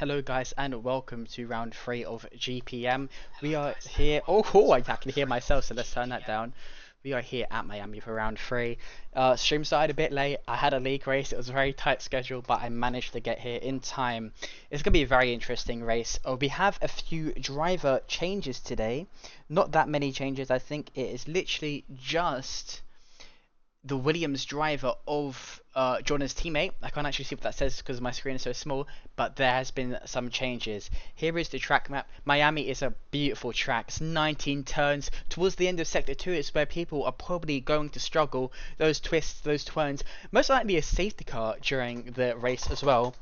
Hello guys and welcome to round 3 of GPM. We are here, I can hear myself, so let's turn that down. We are here at Miami for round 3. Stream started a bit late. I had a league race. It was a very tight schedule, but I managed to get here in time. It's going to be a very interesting race. We have a few driver changes today. Not that many changes. I think it is literally just the Williams driver of Jordan's teammate. I can't actually see what that says because my screen is so small, but there has been some changes. Here is the track map. Miami is a beautiful track. It's 19 turns. Towards the end of Sector 2 is where people are probably going to struggle. Those twists, those turns. Most likely a safety car during the race as well.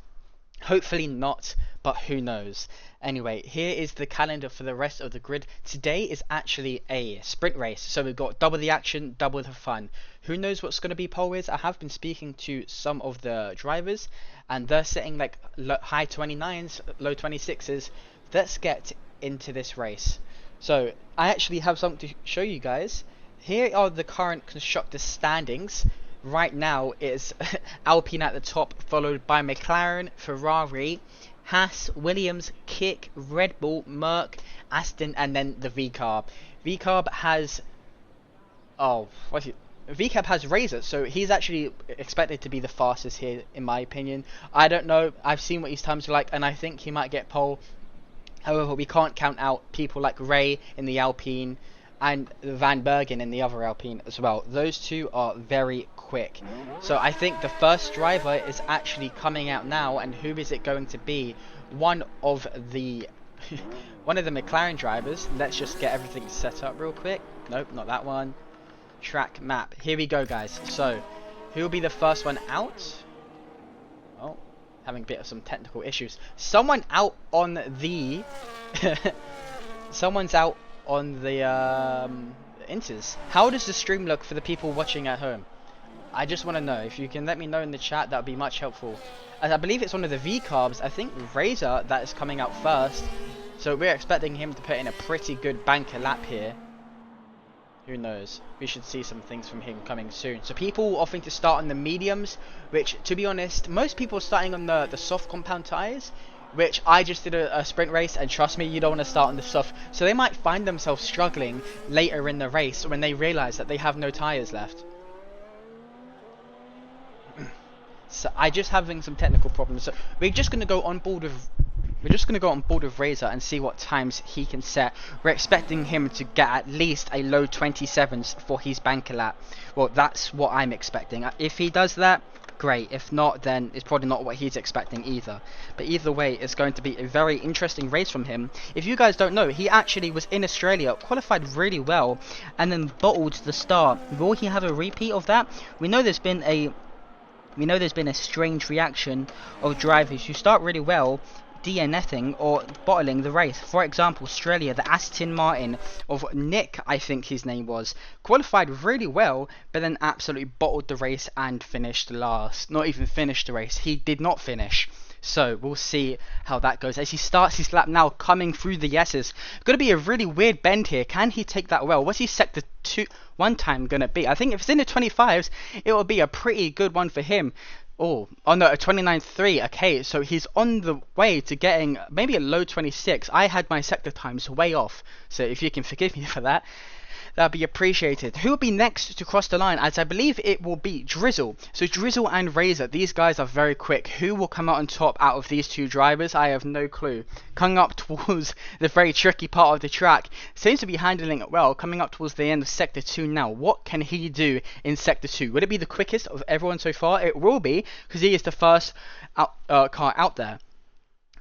Hopefully not, but who knows. Anyway, here is the calendar for the rest of the grid. Today is actually a sprint race, so we've got double the action, double the fun. Who knows what's going to be pole is? I have been speaking to some of the drivers, and they're setting like high 29s, low 26s. Let's get into this race. So, I actually have something to show you guys. Here are the current constructor standings. Right now is Alpine at the top, followed by McLaren, Ferrari, Haas, Williams, Kick, Red Bull, Merc, Aston, and then the VCARB. VCARB has VCARB has Razor, so he's actually expected to be the fastest here, in my opinion. I don't know. I've seen what his times are like, and I think he might get pole. However, we can't count out people like Ray in the Alpine and Van Bergen in the other Alpine as well. Those two are very quick. So I think the first driver is actually coming out now, and who is it going to be? One of the McLaren drivers. Let's just get everything set up real quick. Nope, not that one. Track map. Here we go, guys. So who will be the first one out? Oh, having a bit of some technical issues. Someone out on the someone's out on the inters. How does the stream look for the people watching at home? I just want to know. If you can let me know in the chat, that would be much helpful. As I believe it's one of the V-carbs, I think Razor, that is coming out first. So we're expecting him to put in a pretty good banker lap here. Who knows? We should see some things from him coming soon. So people offering to start on the mediums, which, to be honest, most people are starting on the soft compound tyres, which I just did a sprint race, and trust me, you don't want to start on the soft. So they might find themselves struggling later in the race when they realise that they have no tyres left. So I just having some technical problems. So we're just gonna go on board with Razor and see what times he can set. We're expecting him to get at least a low 27s for his banker lap. Well, that's what I'm expecting. If he does that, great. If not, then it's probably not what he's expecting either. But either way, it's going to be a very interesting race from him. If you guys don't know, he actually was in Australia, qualified really well, and then bottled the start. Will he have a repeat of that? We know there's been a strange reaction of drivers who start really well, DNFing or bottling the race. For example, Australia, the Aston Martin of Nick, I think his name was, qualified really well, but then absolutely bottled the race and finished last. Not even finished the race, he did not finish. So we'll see how that goes as he starts his lap now, coming through the S's. Going to be a really weird bend here. Can he take that well? What's his sector 1 time going to be? I think if it's in the 25s, it will be a pretty good one for him. Oh no, a 29.3. Okay, so he's on the way to getting maybe a low 26. I had my sector times way off, so if you can forgive me for that, that'd be appreciated. Who will be next to cross the line? As I believe it will be Drizzle. So Drizzle and Razor, these guys are very quick. Who will come out on top out of these two drivers? I have no clue. Coming up towards the very tricky part of the track. Seems to be handling it well. Coming up towards the end of Sector 2 now. What can he do in Sector 2? Would it be the quickest of everyone so far? It will be, because he is the first car out there.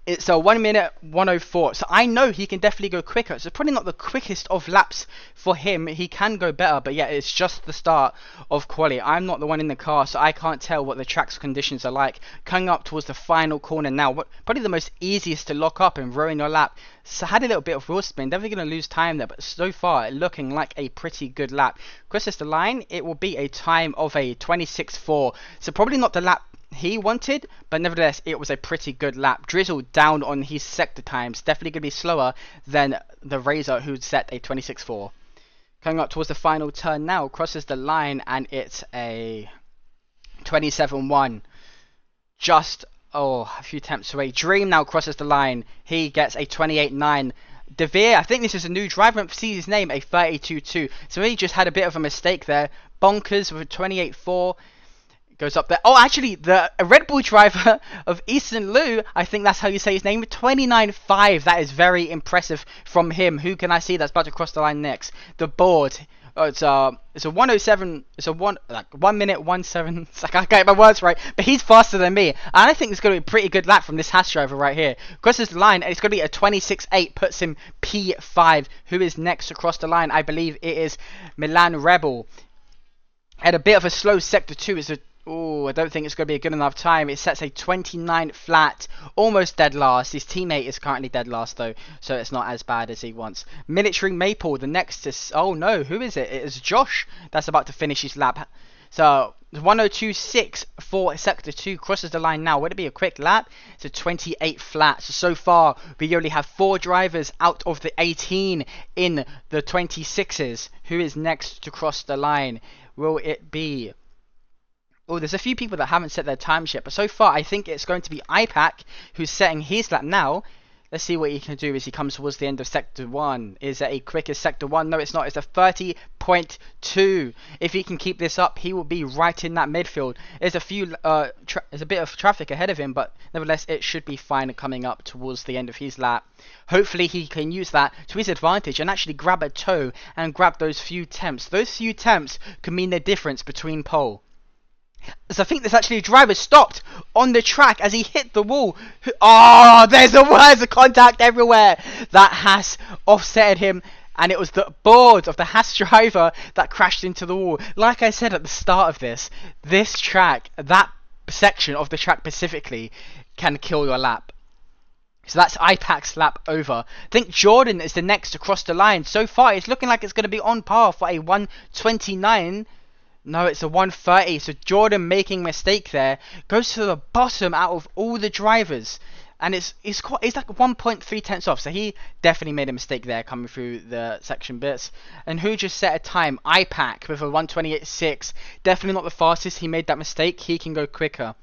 It's a 1 minute 1:04, so I know he can definitely go quicker. So probably not the quickest of laps for him. He can go better, but yeah, it's just the start of quali. I'm not the one in the car, so I can't tell what the track's conditions are like. Coming up towards the final corner now, probably the most easiest to lock up and ruin your lap. So had a little bit of wheel spin, definitely going to lose time there, but so far looking like a pretty good lap. Crosses the line, it will be a time of a 26.4, so probably not the lap he wanted, but nevertheless it was a pretty good lap. Drizzle down on his sector times, definitely going to be slower than the Razor who set a 26.4. Coming up towards the final turn now, crosses the line and it's a 27.1. Just Oh, a few attempts away. Dream now crosses the line. He gets a 28.9. De Vere, I think this is a new driver. I don't see his name, a 32.2. So he just had a bit of a mistake there. Bonkers with a 28.4. Goes up there. Oh, actually, the Red Bull driver of Easton Liu, I think that's how you say his name, 29.5. That is very impressive from him. Who can I see that's about to cross the line next? The board. Oh, it's a 107. It's a 1 minute 17. It's like I can't get my words right, but he's faster than me, and I think it's going to be a pretty good lap from this Haas driver right here. Crosses the line, and it's going to be a 26.8. Puts him P5. Who is next to cross the line? I believe it is Milan Rebel. Had a bit of a slow sector 2. It's a I don't think it's going to be a good enough time. It sets a 29 flat, almost dead last. His teammate is currently dead last though, so it's not as bad as he wants. Military Maple, the next is... Oh no, who is it? It is Josh that's about to finish his lap. So 102.6 for sector 2, crosses the line now. Would it be a quick lap? It's a 28 flat. So far, we only have 4 drivers out of the 18 in the 26s. Who is next to cross the line? Will it be... Oh, there's a few people that haven't set their times yet, but so far I think it's going to be IPAC who's setting his lap now. Let's see what he can do as he comes towards the end of Sector 1. Is it a quicker Sector 1? No, it's not. It's a 30.2. If he can keep this up, he will be right in that midfield. There's a few, there's a bit of traffic ahead of him, but nevertheless, it should be fine coming up towards the end of his lap. Hopefully, he can use that to his advantage and actually grab a toe and grab those few temps. Those few temps can mean the difference between pole. So I think there's actually a driver stopped on the track as he hit the wall. Oh, there's a contact everywhere. That has offsetted him, and it was the board of the Haas driver that crashed into the wall. Like I said at the start of this track, that section of the track specifically, can kill your lap. So that's IPAC's lap over. I think Jordan is the next to cross the line. So far, it's looking like it's going to be on par for a 129. No, it's a 130. So Jordan making a mistake there. Goes to the bottom out of all the drivers. And it's like 1.3 tenths off. So he definitely made a mistake there coming through the section bits. And who just set a time? IPAC with a 128.6. Definitely not the fastest. He made that mistake. He can go quicker.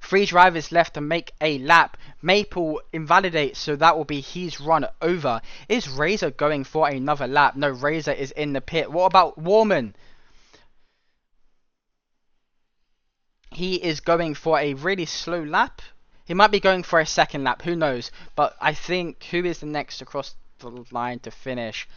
3 drivers left to make a lap. Maple invalidates, so that will be his run over. Is Razor going for another lap? No, Razor is in the pit. What about Warman? He is going for a really slow lap. He might be going for a second lap, who knows. But I think, who is the next to cross the line to finish?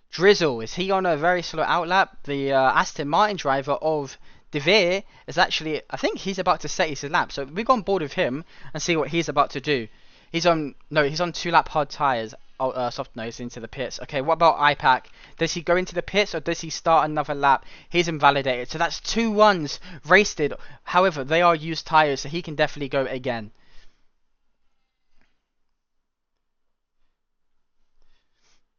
Drizzle, is he on a very slow outlap? The Aston Martin driver of De Vere is actually, I think he's about to set his lap. So we go on board with him and see what he's about to do. He's on 2 lap hard tyres. Soft nose into the pits. Okay, what about IPAC? Does he go into the pits or does he start another lap? He's invalidated. So that's 2 ones wasted. However, they are used tyres, so he can definitely go again.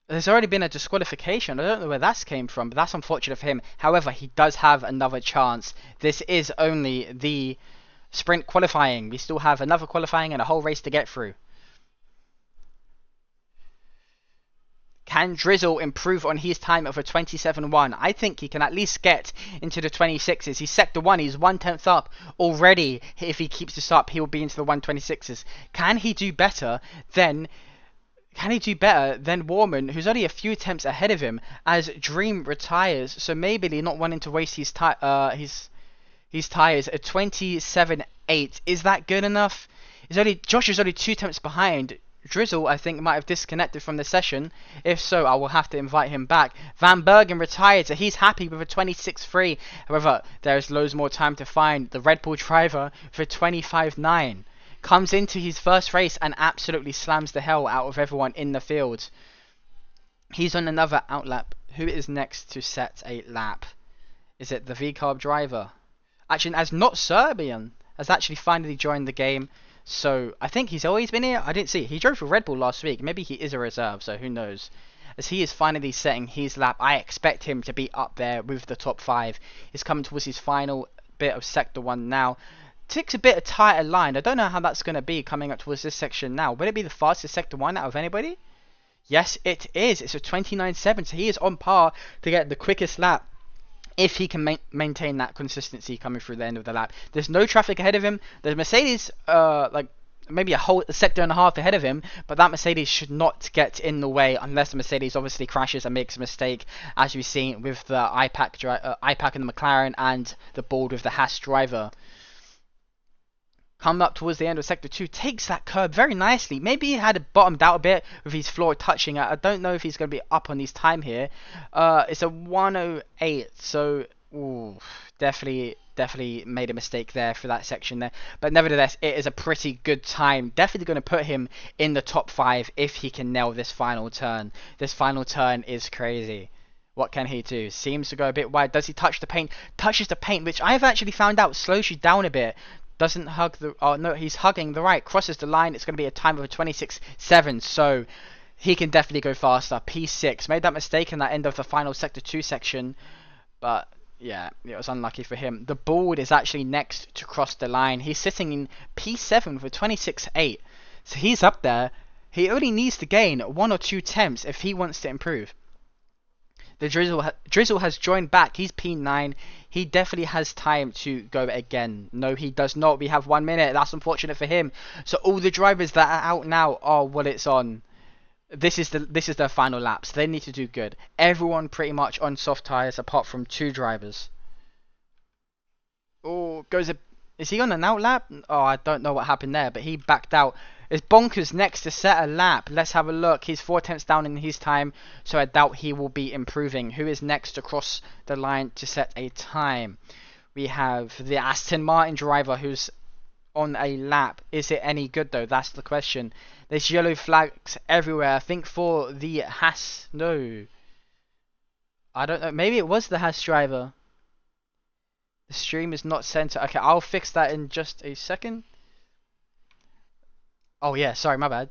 There's already been a disqualification. I don't know where that came from, but that's unfortunate for him. However, he does have another chance. This is only the sprint qualifying. We still have another qualifying and a whole race to get through. Can Drizzle improve on his time of a 27.1? I think he can at least get into the 26s. He's sector 1. He's 1/10 up already. If he keeps this up, he will be into the 126s. Can he do better than Warman, who's only a few attempts ahead of him, as Dream retires? So maybe not wanting to waste his tires at 27.8. Is that good enough? Josh is only 2 attempts behind. Drizzle, I think, might have disconnected from the session. If so, I will have to invite him back. Van Bergen retired, so he's happy with a 26.3. However, there is loads more time to find. The Red Bull driver for 25.9 comes into his first race and absolutely slams the hell out of everyone in the field. He's on another outlap. Who is next to set a lap? Is it the V-Carb driver? Actually, as not Serbian, has actually finally joined the game. So, I think he's always been here. I didn't see. He drove for Red Bull last week. Maybe he is a reserve, so who knows. As he is finally setting his lap, I expect him to be up there with the top 5. He's coming towards his final bit of Sector 1 now. Takes a bit of tighter line. I don't know how that's going to be coming up towards this section now. Will it be the fastest Sector 1 out of anybody? Yes, it is. It's a 29.7, so he is on par to get the quickest lap if he can maintain that consistency coming through the end of the lap. There's no traffic ahead of him. There's Mercedes like maybe a sector and a half ahead of him, but that Mercedes should not get in the way unless the Mercedes obviously crashes and makes a mistake, as we've seen with the IPAC and the McLaren and the board with the Haas driver. Coming up towards the end of sector 2, takes that curb very nicely. Maybe he had it bottomed out a bit with his floor touching it. I don't know if he's going to be up on his time here. It's a 1:08, so ooh, definitely made a mistake there for that section there. But nevertheless, it is a pretty good time. Definitely going to put him in the top 5 if he can nail this final turn. This final turn is crazy. What can he do? Seems to go a bit wide. Does he touch the paint? Touches the paint, which I've actually found out slows you down a bit. Doesn't hug the... Oh, no, he's hugging the right. Crosses the line. It's going to be a time of a 26.7. So, he can definitely go faster. P6. Made that mistake in that end of the final Sector 2 section. But, yeah, it was unlucky for him. The board is actually next to cross the line. He's sitting in P7 for 26.8. So, he's up there. He only needs to gain 1 or 2 temps if he wants to improve. The Drizzle has joined back. He's P9. He definitely has time to go again. No, he does not. We have 1 minute. That's unfortunate for him. So all the drivers that are out now are what it's on. This is their final laps. They need to do good. Everyone pretty much on soft tires apart from 2 drivers. Oh, is he on an out lap? Oh, I don't know what happened there, but he backed out. It's Bonkers next to set a lap. Let's have a look. He's 4 tenths down in his time, so I doubt he will be improving. Who is next to cross the line to set a time? We have the Aston Martin driver who's on a lap. Is it any good though? That's the question. There's yellow flags everywhere. I think for the Haas. No. I don't know. Maybe it was the Haas driver. The stream is not centered. Okay, I'll fix that in just a second. Oh yeah, sorry, my bad.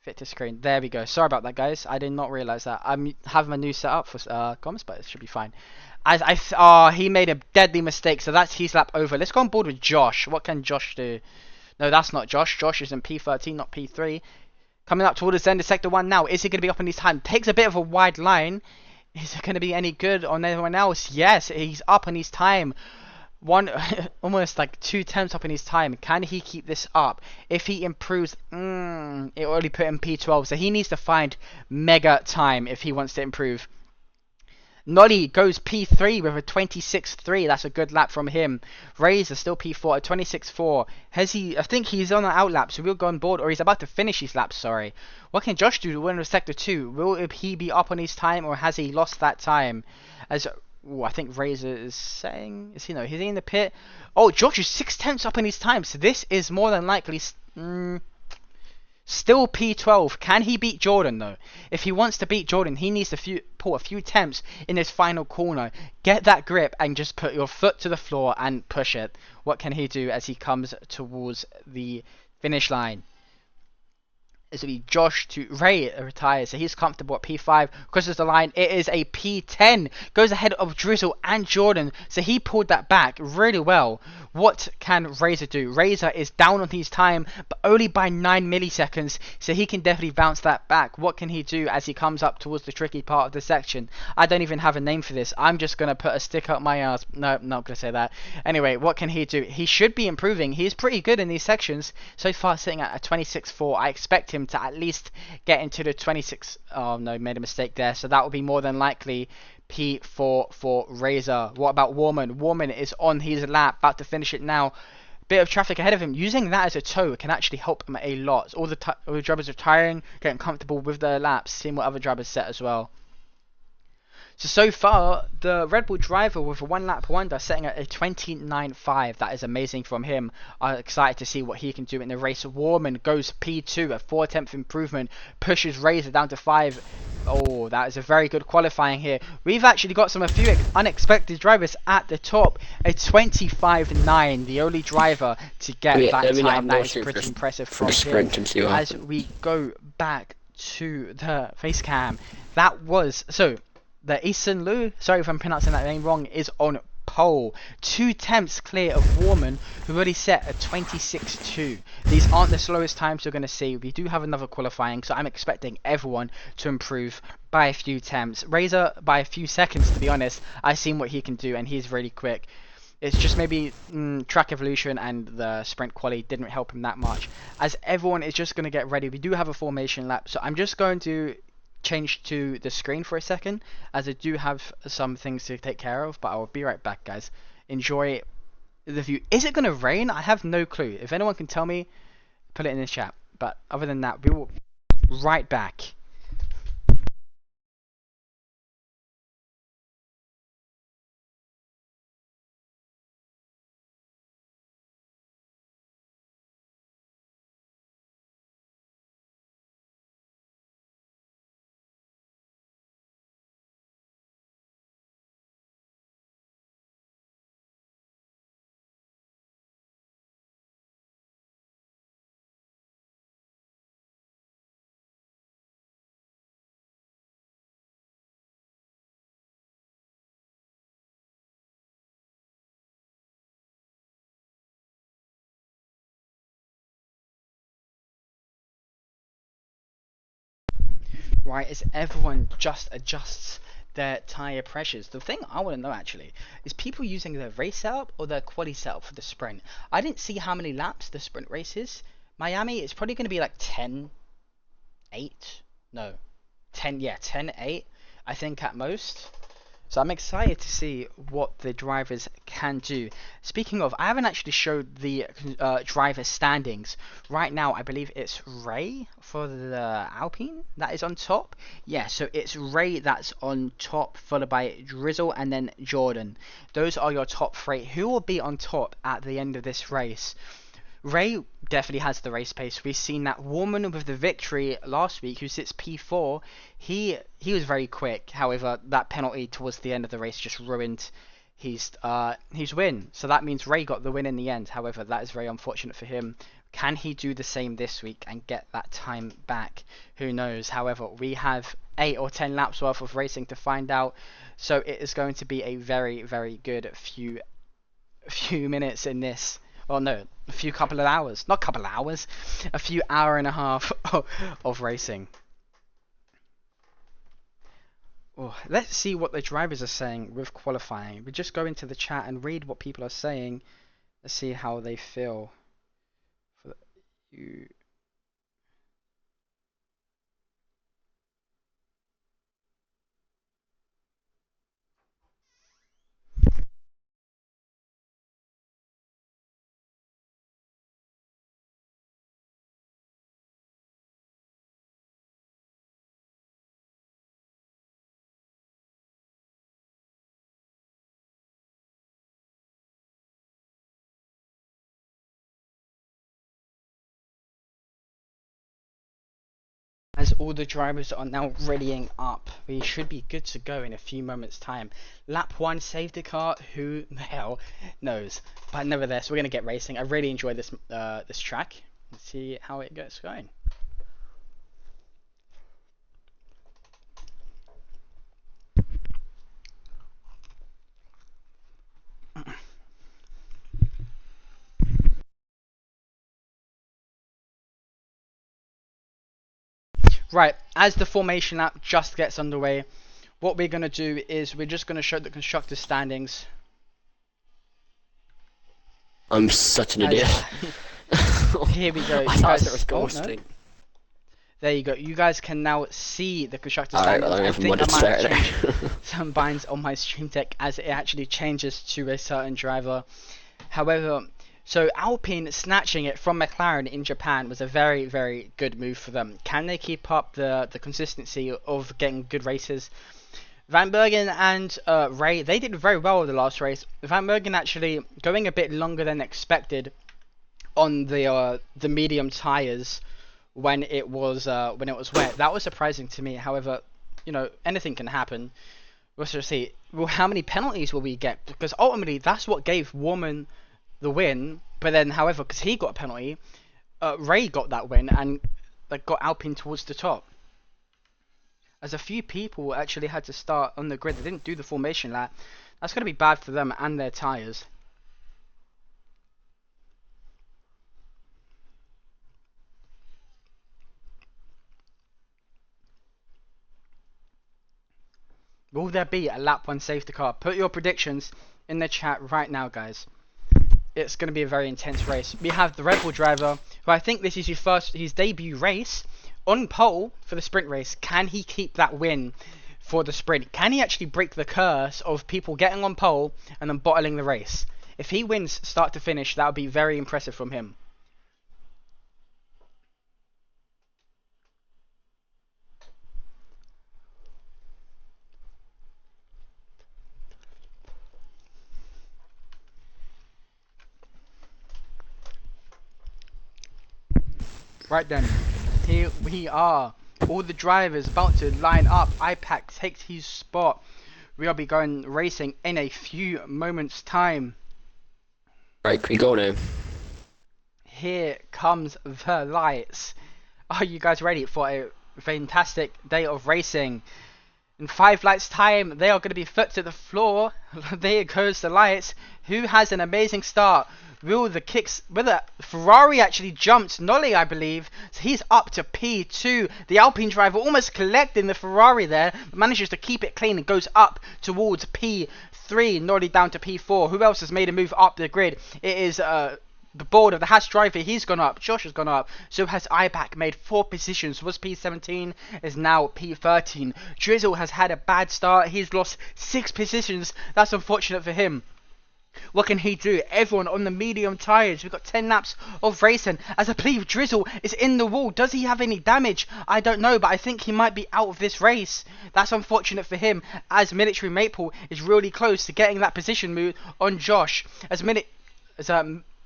Fit to screen. There we go. Sorry about that, guys. I did not realize that. I'm having a new setup for comms, but it should be fine. He made a deadly mistake, so that's his lap over. Let's go on board with Josh. What can Josh do? No, that's not Josh. Josh is in P13, not P3. Coming up towards the end of Sector 1 now. Is he going to be up in his time? Takes a bit of a wide line. Is it going to be any good on everyone else? Yes, he's up on his time. Almost like 2 attempts up in his time. Can he keep this up? If he improves, it will only put him P12. So he needs to find mega time if he wants to improve. Nolly goes P3 with a 26.3. That's a good lap from him. Razor still P4 at 26.4. I think he's on an out lap, so we'll go on board, or he's about to finish his lap, sorry. What can Josh do to win with Sector 2? Will he be up on his time, or has he lost that time? I think Razor is saying... Is he in the pit? Oh, Josh is 6 tenths up in his time, so this is more than likely... Still P12. Can he beat Jordan though? If he wants to beat Jordan, he needs to pull a few temps in his final corner. Get that grip and just put your foot to the floor and push it. What can he do as he comes towards the finish line? This will be Josh to Ray retires, so he's comfortable at P5, crosses the line. It is a P10, goes ahead of Drizzle and Jordan, so he pulled that back really well. What can Razor do? Razor is down on his time, but only by 9 milliseconds, so he can definitely bounce that back. What can he do as he comes up towards the tricky part of the section? I don't even have a name for this. I'm just going to put a stick up my ass. No, I'm not going to say that. Anyway, what can he do? He should be improving. He's pretty good in these sections. So far sitting at a 26.4. I expect him to at least get into the 26. Oh no, made a mistake there. So that will be more than likely P4 for Razor. What about Warman? Warman is on his lap, about to finish it now. Bit of traffic ahead of him. Using that as a tow can actually help him a lot. All the drivers are retiring, getting comfortable with their laps, seeing what other drivers set as well. So far, the Red Bull driver with a 1 lap wonder setting at a 29.5. That is amazing from him. I'm excited to see what he can do in the race. Warman goes P2, a 4 tenth improvement, pushes Razor down to 5. Oh, that is a very good qualifying here. We've actually got a few unexpected drivers at the top. A 25.9, the only driver to get that time. That is pretty impressive from him. As we go back to the face cam, that was... So, the Isun Lu, sorry if I'm pronouncing that name wrong, is on pole, 2 tenths clear of Warman, who already set a 26.2. These aren't the slowest times you're going to see. We do have another qualifying, so I'm expecting everyone to improve by a few tenths. Razor by a few seconds, to be honest. I've seen what he can do, and he's really quick. It's just maybe track evolution and the sprint quali didn't help him that much. As everyone is just going to get ready, we do have a formation lap, so I'm just going to change to the screen for a second, as I do have some things to take care of, but I will be right back, guys. Enjoy the view. Is it going to rain? I have no clue. If anyone can tell me, put it in the chat. But other than that, we will right back. Right, as everyone just adjusts their tire pressures. The thing I want to know actually is people using their race setup or their quali setup for the sprint. I didn't see how many laps the sprint race is. Miami, it's probably going to be like 10-8. No, 10. Yeah, 10-8. I think at most. So I'm excited to see what the drivers can do. Speaking of, I haven't actually showed the driver standings. Right now, I believe it's Ray for the Alpine that is on top. Yeah, so it's Ray that's on top, followed by Drizzle and then Jordan. Those are your top three. Who will be on top at the end of this race? Ray definitely has the race pace. We've seen that Warman with the victory last week, who sits P4. He was very quick. However, that penalty towards the end of the race just ruined his win. So that means Ray got the win in the end. However, that is very unfortunate for him. Can he do the same this week and get that time back? Who knows? However, we have 8 or 10 laps worth of racing to find out. So it is going to be a very, very good few minutes in this. Well, no, a few couple of hours. Not couple of hours. A few hour and a half of racing. Oh, let's see what the drivers are saying with qualifying. We just go into the chat and read what people are saying. Let's see how they feel. For you. As all the drivers are now readying up, we should be good to go in a few moments time. Lap 1 safety car, who the hell knows? But nevertheless, we're going to get racing. I really enjoy this this track. Let's see how it gets going. Right, as the formation lap just gets underway, what we're going to do is we're just going to show the constructor standings. I'm such an idiot. Here we go. I thought it was ghosting. There you go. You guys can now see the constructor Alright, standings. well, I think I might started. change some binds on my stream deck as it actually changes to a certain driver. However, so Alpine snatching it from McLaren in Japan was a very, very good move for them. Can they keep up the consistency of getting good races? Van Bergen and Ray, they did very well in the last race. Van Bergen actually going a bit longer than expected on the medium tires when it was wet. That was surprising to me. However, you know, anything can happen. We'll sort of see. Well, how many penalties will we get? Because ultimately, that's what gave Warman the win. But then, however, because he got a penalty, Ray got that win and like got Alpine towards the top. As a few people actually had to start on the grid. They didn't do the formation lap. That's going to be bad for them and their tyres. Will there be a lap 1 safety car? Put your predictions in the chat right now, guys. It's going to be a very intense race. We have the Red Bull driver, who I think this is his debut race, on pole for the sprint race. Can he keep that win for the sprint? Can he actually break the curse of people getting on pole and then bottling the race? If he wins start to finish, that would be very impressive from him. Right then, here we are. All the drivers about to line up. IPAC takes his spot. We'll be going racing in a few moments' time. Right, can we go now? Here comes the lights. Are you guys ready for a fantastic day of racing? In 5 lights time, they are going to be foot to the floor. There goes the lights. Who has an amazing start? Will the Ferrari actually jumped Nolly, I believe. So he's up to P2. The Alpine driver almost collecting the Ferrari there, but manages to keep it clean and goes up towards P3. Nolly down to P4. Who else has made a move up the grid? It is the board of the Haas driver. He's gone up. Josh has gone up. So has IPAC made 4 positions. Was P17, is now P13. Drizzle has had a bad start. He's lost 6 positions. That's unfortunate for him. What can he do? Everyone on the medium tyres. We've got 10 laps of racing. As I believe Drizzle is in the wall. Does he have any damage? I don't know, but I think he might be out of this race. That's unfortunate for him, as Military Maple is really close to getting that position move on Josh.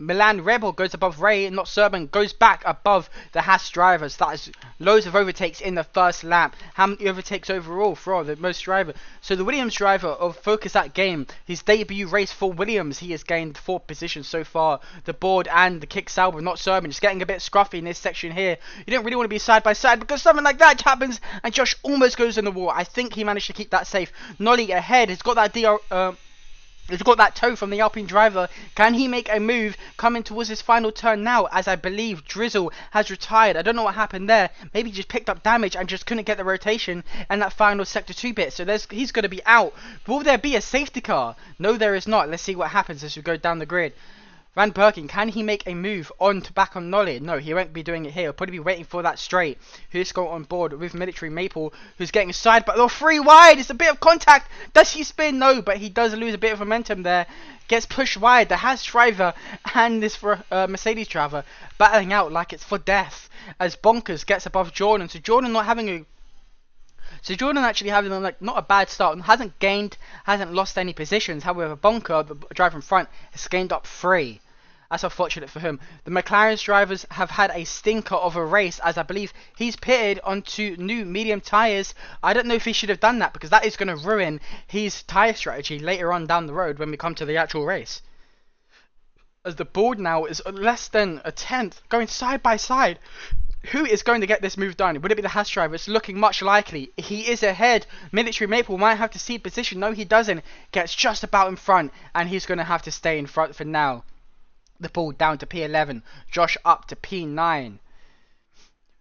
Milan Rebel goes above Ray, not Serban, goes back above the Haas drivers. That is loads of overtakes in the first lap. How many overtakes overall for the most driver? So the Williams driver of Focus That Game, his debut race for Williams, he has gained 4 positions so far. The board and the kick Sauber, not Serban, just getting a bit scruffy in this section here. You don't really want to be side by side because something like that happens and Josh almost goes in the wall. I think he managed to keep that safe. Nolly ahead, has got that He's got that toe from the Alpine driver. Can he make a move coming towards his final turn now? As I believe Drizzle has retired. I don't know what happened there. Maybe he just picked up damage and just couldn't get the rotation and that final sector 2 bit. So he's going to be out. Will there be a safety car? No, there is not. Let's see what happens as we go down the grid. Van Bergen, can he make a move back on Nolly? No, he won't be doing it here. He'll probably be waiting for that straight. Who's got on board with Military Maple, who's getting side, but they're 3 wide. It's a bit of contact. Does he spin? No, but he does lose a bit of momentum there. Gets pushed wide. The Haas driver and this Mercedes driver battling out like it's for death. As Bonkers gets above Jordan. So Jordan actually having not a bad start, hasn't lost any positions. However, Bonker, the driver in front, has gained up 3. That's unfortunate for him. The McLaren's drivers have had a stinker of a race, as I believe he's pitted onto new medium tyres. I don't know if he should have done that, because that is going to ruin his tyre strategy later on down the road when we come to the actual race. As the board now is less than a tenth, going side by side. Who is going to get this move done? Would it be the Haas driver? It's looking much likely. He is ahead. Military Maple might have to cede position. No, he doesn't. Gets just about in front, and he's going to have to stay in front for now. The ball down to P11. Josh up to P9.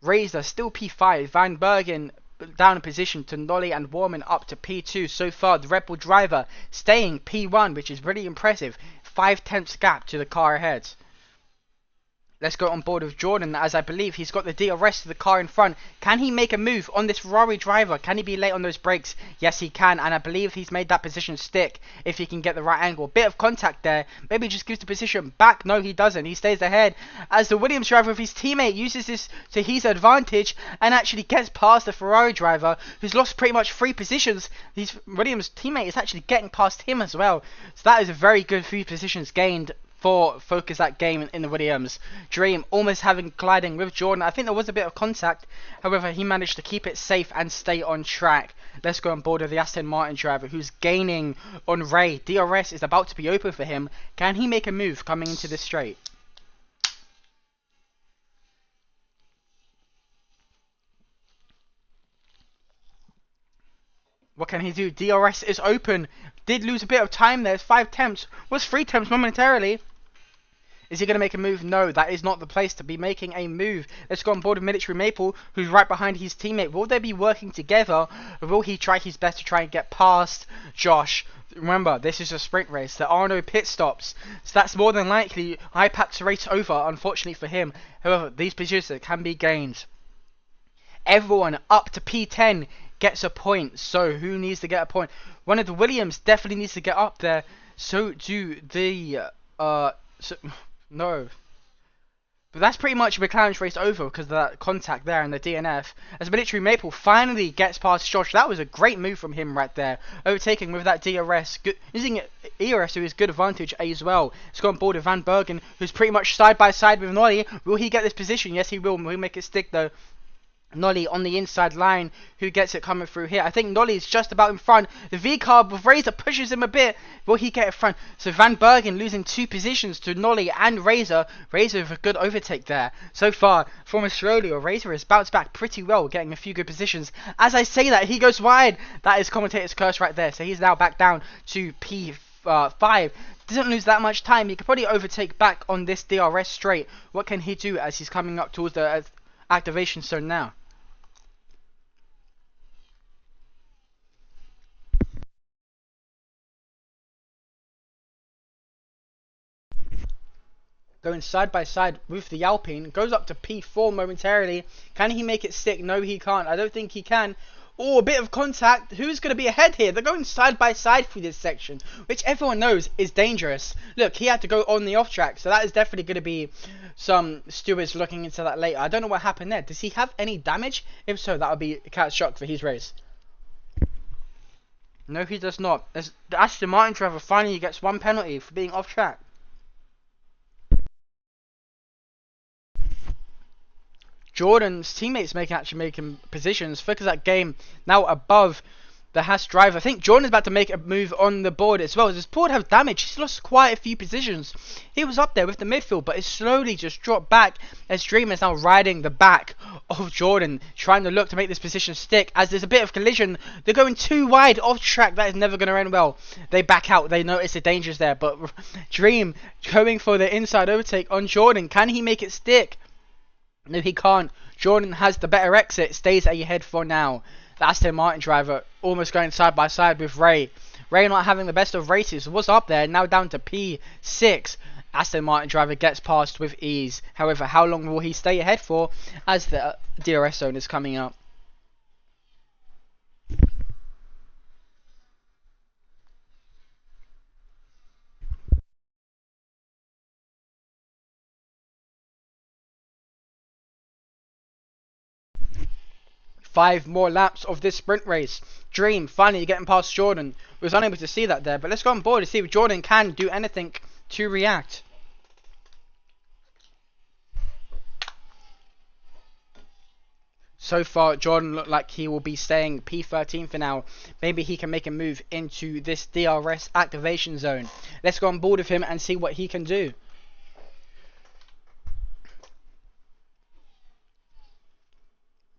Razor still P5. Van Bergen down in position to Nolly and Warman up to P2. So far, the Red Bull driver staying P1, which is really impressive. 5/10 gap to the car ahead. Let's go on board with Jordan, as I believe he's got the DRS to the car in front. Can he make a move on this Ferrari driver? Can he be late on those brakes? Yes, he can, and I believe he's made that position stick if he can get the right angle. Bit of contact there. Maybe he just gives the position back. No, he doesn't. He stays ahead as the Williams driver with his teammate uses this to his advantage and actually gets past the Ferrari driver, who's lost pretty much 3 positions. His Williams teammate is actually getting past him as well. So that is a very good 3 positions gained for Focus That Game in the Williams. Dream almost colliding with Jordan. I think there was a bit of contact. However, he managed to keep it safe and stay on track. Let's go on board with the Aston Martin driver, who's gaining on Ray. DRS is about to be open for him. Can he make a move coming into this straight? What can he do? DRS is open. Did lose a bit of time there. 5 temps. Was 3 temps momentarily. Is he going to make a move? No, that is not the place to be making a move. Let's go on board with Military Maple, who's right behind his teammate. Will they be working together, or will he try his best to try and get past Josh? Remember, this is a sprint race. There are no pit stops, so that's more than likely IPAC's race over, unfortunately for him. However, these positions can be gained. Everyone up to P10 gets a point, so who needs to get a point? One of the Williams definitely needs to get up there, so do the... No. But that's pretty much McLaren's race over because of that contact there in the DNF. As Military Maple finally gets past Josh. That was a great move from him right there. Overtaking with that DRS. Using ERS to his good advantage as well. It's gone on board with Van Bergen, who's pretty much side by side with Nolly. Will he get this position? Yes, he will. Will he make it stick though? Nolly on the inside line, who gets it coming through here. I think Nolly is just about in front. The V-carb with Razor pushes him a bit. Will he get in front? So Van Bergen losing 2 positions to Nolly and Razor. Razor with a good overtake there. So far from Australia, Razor has bounced back pretty well, getting a few good positions. As I say that, he goes wide. That is commentator's curse right there. So he's now back down to P5. Doesn't lose that much time. He could probably overtake back on this DRS straight. What can he do as he's coming up towards the activation zone now? Going side by side with the Alpine, goes up to P4 momentarily. Can he make it stick? No, he can't. I don't think he can. Oh, a bit of contact. Who's going to be ahead here? They're going side by side through this section, which everyone knows is dangerous. Look, he had to go on the off track, so that is definitely going to be some stewards looking into that later. I don't know what happened there. Does he have any damage? If so, that would be a cat shock for his race. No, he does not. As the Aston Martin driver finally gets 1 penalty for being off track. Jordan's teammates actually making positions. Focus that game now above the Haas driver. I think Jordan's about to make a move on the board as well. As his board have damage, he's lost quite a few positions. He was up there with the midfield, but it's slowly just dropped back as Dream is now riding the back of Jordan, trying to look to make this position stick. As there's a bit of collision, they're going too wide off track. That is never going to end well. They back out. They notice the dangers there, but Dream going for the inside overtake on Jordan. Can he make it stick? No, he can't. Jordan has the better exit, stays ahead for now. The Aston Martin driver almost going side by side with Ray. Ray not having the best of races, was up there, now down to P6. Aston Martin driver gets past with ease. However, how long will he stay ahead for as the DRS zone is coming up? Five more laps of this sprint race. Dream finally getting past Jordan. Was unable to see that there, but let's go on board to see if Jordan can do anything to react. So far, Jordan looked like he will be staying P13 for now. Maybe he can make a move into this DRS activation zone. Let's go on board with him and see what he can do.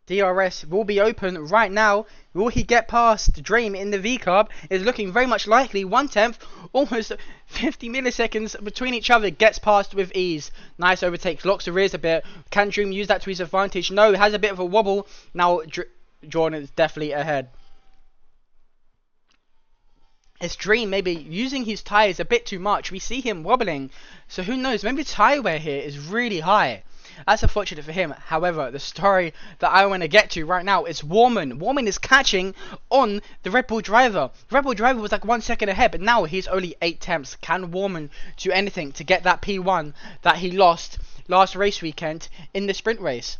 DRS will be open right now. Will he get past Dream in the V-carb? Is looking very much likely. 1/10, almost 50 milliseconds between each other. Gets past with ease. Nice overtakes, locks the rears a bit. Can Dream use that to his advantage? No, has a bit of a wobble. Now Jordan is definitely ahead. It's Dream maybe using his tyres a bit too much. We see him wobbling. So who knows, maybe the tyre wear here is really high. That's unfortunate for him. However, the story that I want to get to right now is Warman. Warman is catching on the Red Bull driver. The Red Bull driver was like 1 second ahead, but now he's only 8 temps. Can Warman do anything to get that P1 that he lost last race weekend in the sprint race?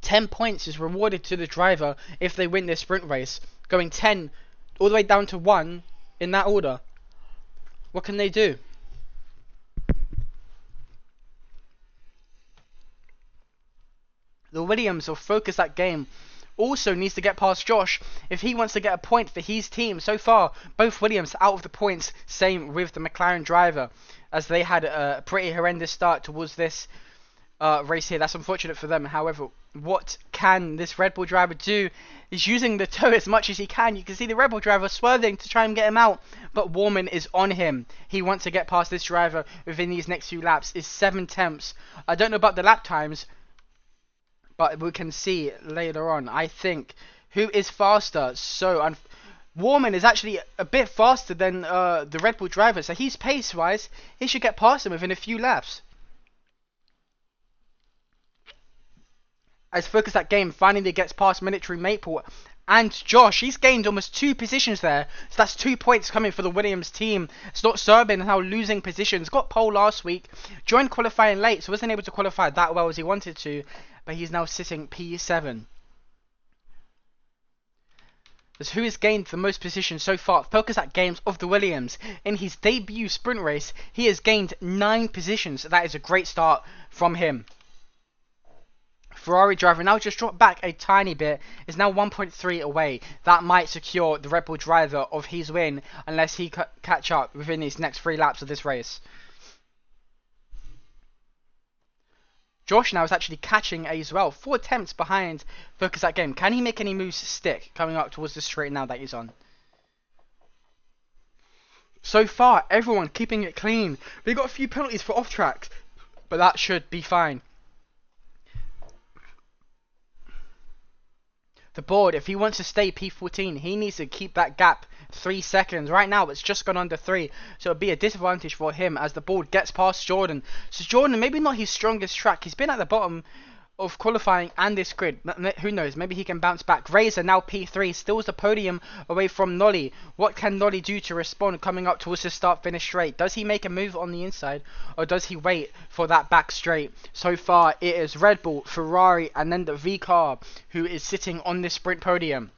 10 points is rewarded to the driver if they win this sprint race. Going 10 all the way down to 1 in that order. What can they do? The Williams will focus that game. Also needs to get past Josh if he wants to get a point for his team. So far, both Williams out of the points. Same with the McLaren driver, as they had a pretty horrendous start towards this race here. That's unfortunate for them. However, what can this Red Bull driver do? He's using the toe as much as he can. You can see the Red Bull driver swerving to try and get him out, but Warman is on him. He wants to get past this driver within these next few laps. Is 7 tenths. I don't know about the lap times, but we can see later on. I think who is faster. So Warman is actually a bit faster than the Red Bull driver. So he's pace-wise, he should get past him within a few laps. As Focus That Game finally gets past Military Maple and Josh. He's gained almost 2 positions there. So that's 2 points coming for the Williams team. It's not Serbin now losing positions. Got pole last week. Joined qualifying late, so wasn't able to qualify that well as he wanted to. But he's now sitting P7. As who has gained the most positions so far? Focus That Games of the Williams. In his debut sprint race, he has gained 9 positions. That is a great start from him. Ferrari driver now just dropped back a tiny bit, is now 1.3 away. That might secure the Red Bull driver of his win unless he catch up within these next 3 laps of this race. Josh now is actually catching as well, 4 attempts behind Focus That Game. Can he make any moves stick coming up towards the straight now that he's on? So far, everyone keeping it clean. They got a few penalties for off tracks, but that should be fine. The board, if he wants to stay P14, he needs to keep that gap 3 seconds. Right now, it's just gone under 3, so it'll be a disadvantage for him as the board gets past Jordan. So Jordan, maybe not his strongest track. He's been at the bottom of qualifying and this grid. Who knows? Maybe he can bounce back. Razor now P3, steals the podium away from Nolly. What can Nolly do to respond coming up towards the start-finish straight? Does he make a move on the inside, or does he wait for that back straight? So far, it is Red Bull, Ferrari, and then the V car who is sitting on this sprint podium.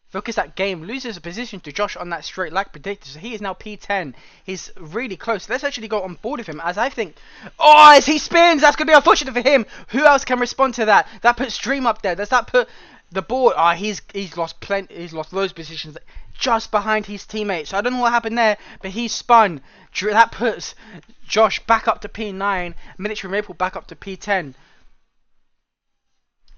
Focus That Game loses a position to Josh on that straight like predicted, so he is now P10. He's really close. Let's actually go on board with him, as I think... Oh, as he spins! That's going to be unfortunate for him! Who else can respond to that? That puts Dream up there. Does that put the board... Oh, he's lost plenty... He's lost those positions just behind his teammates. So I don't know what happened there, but he spun. That puts Josh back up to P9. Military Maple back up to P10.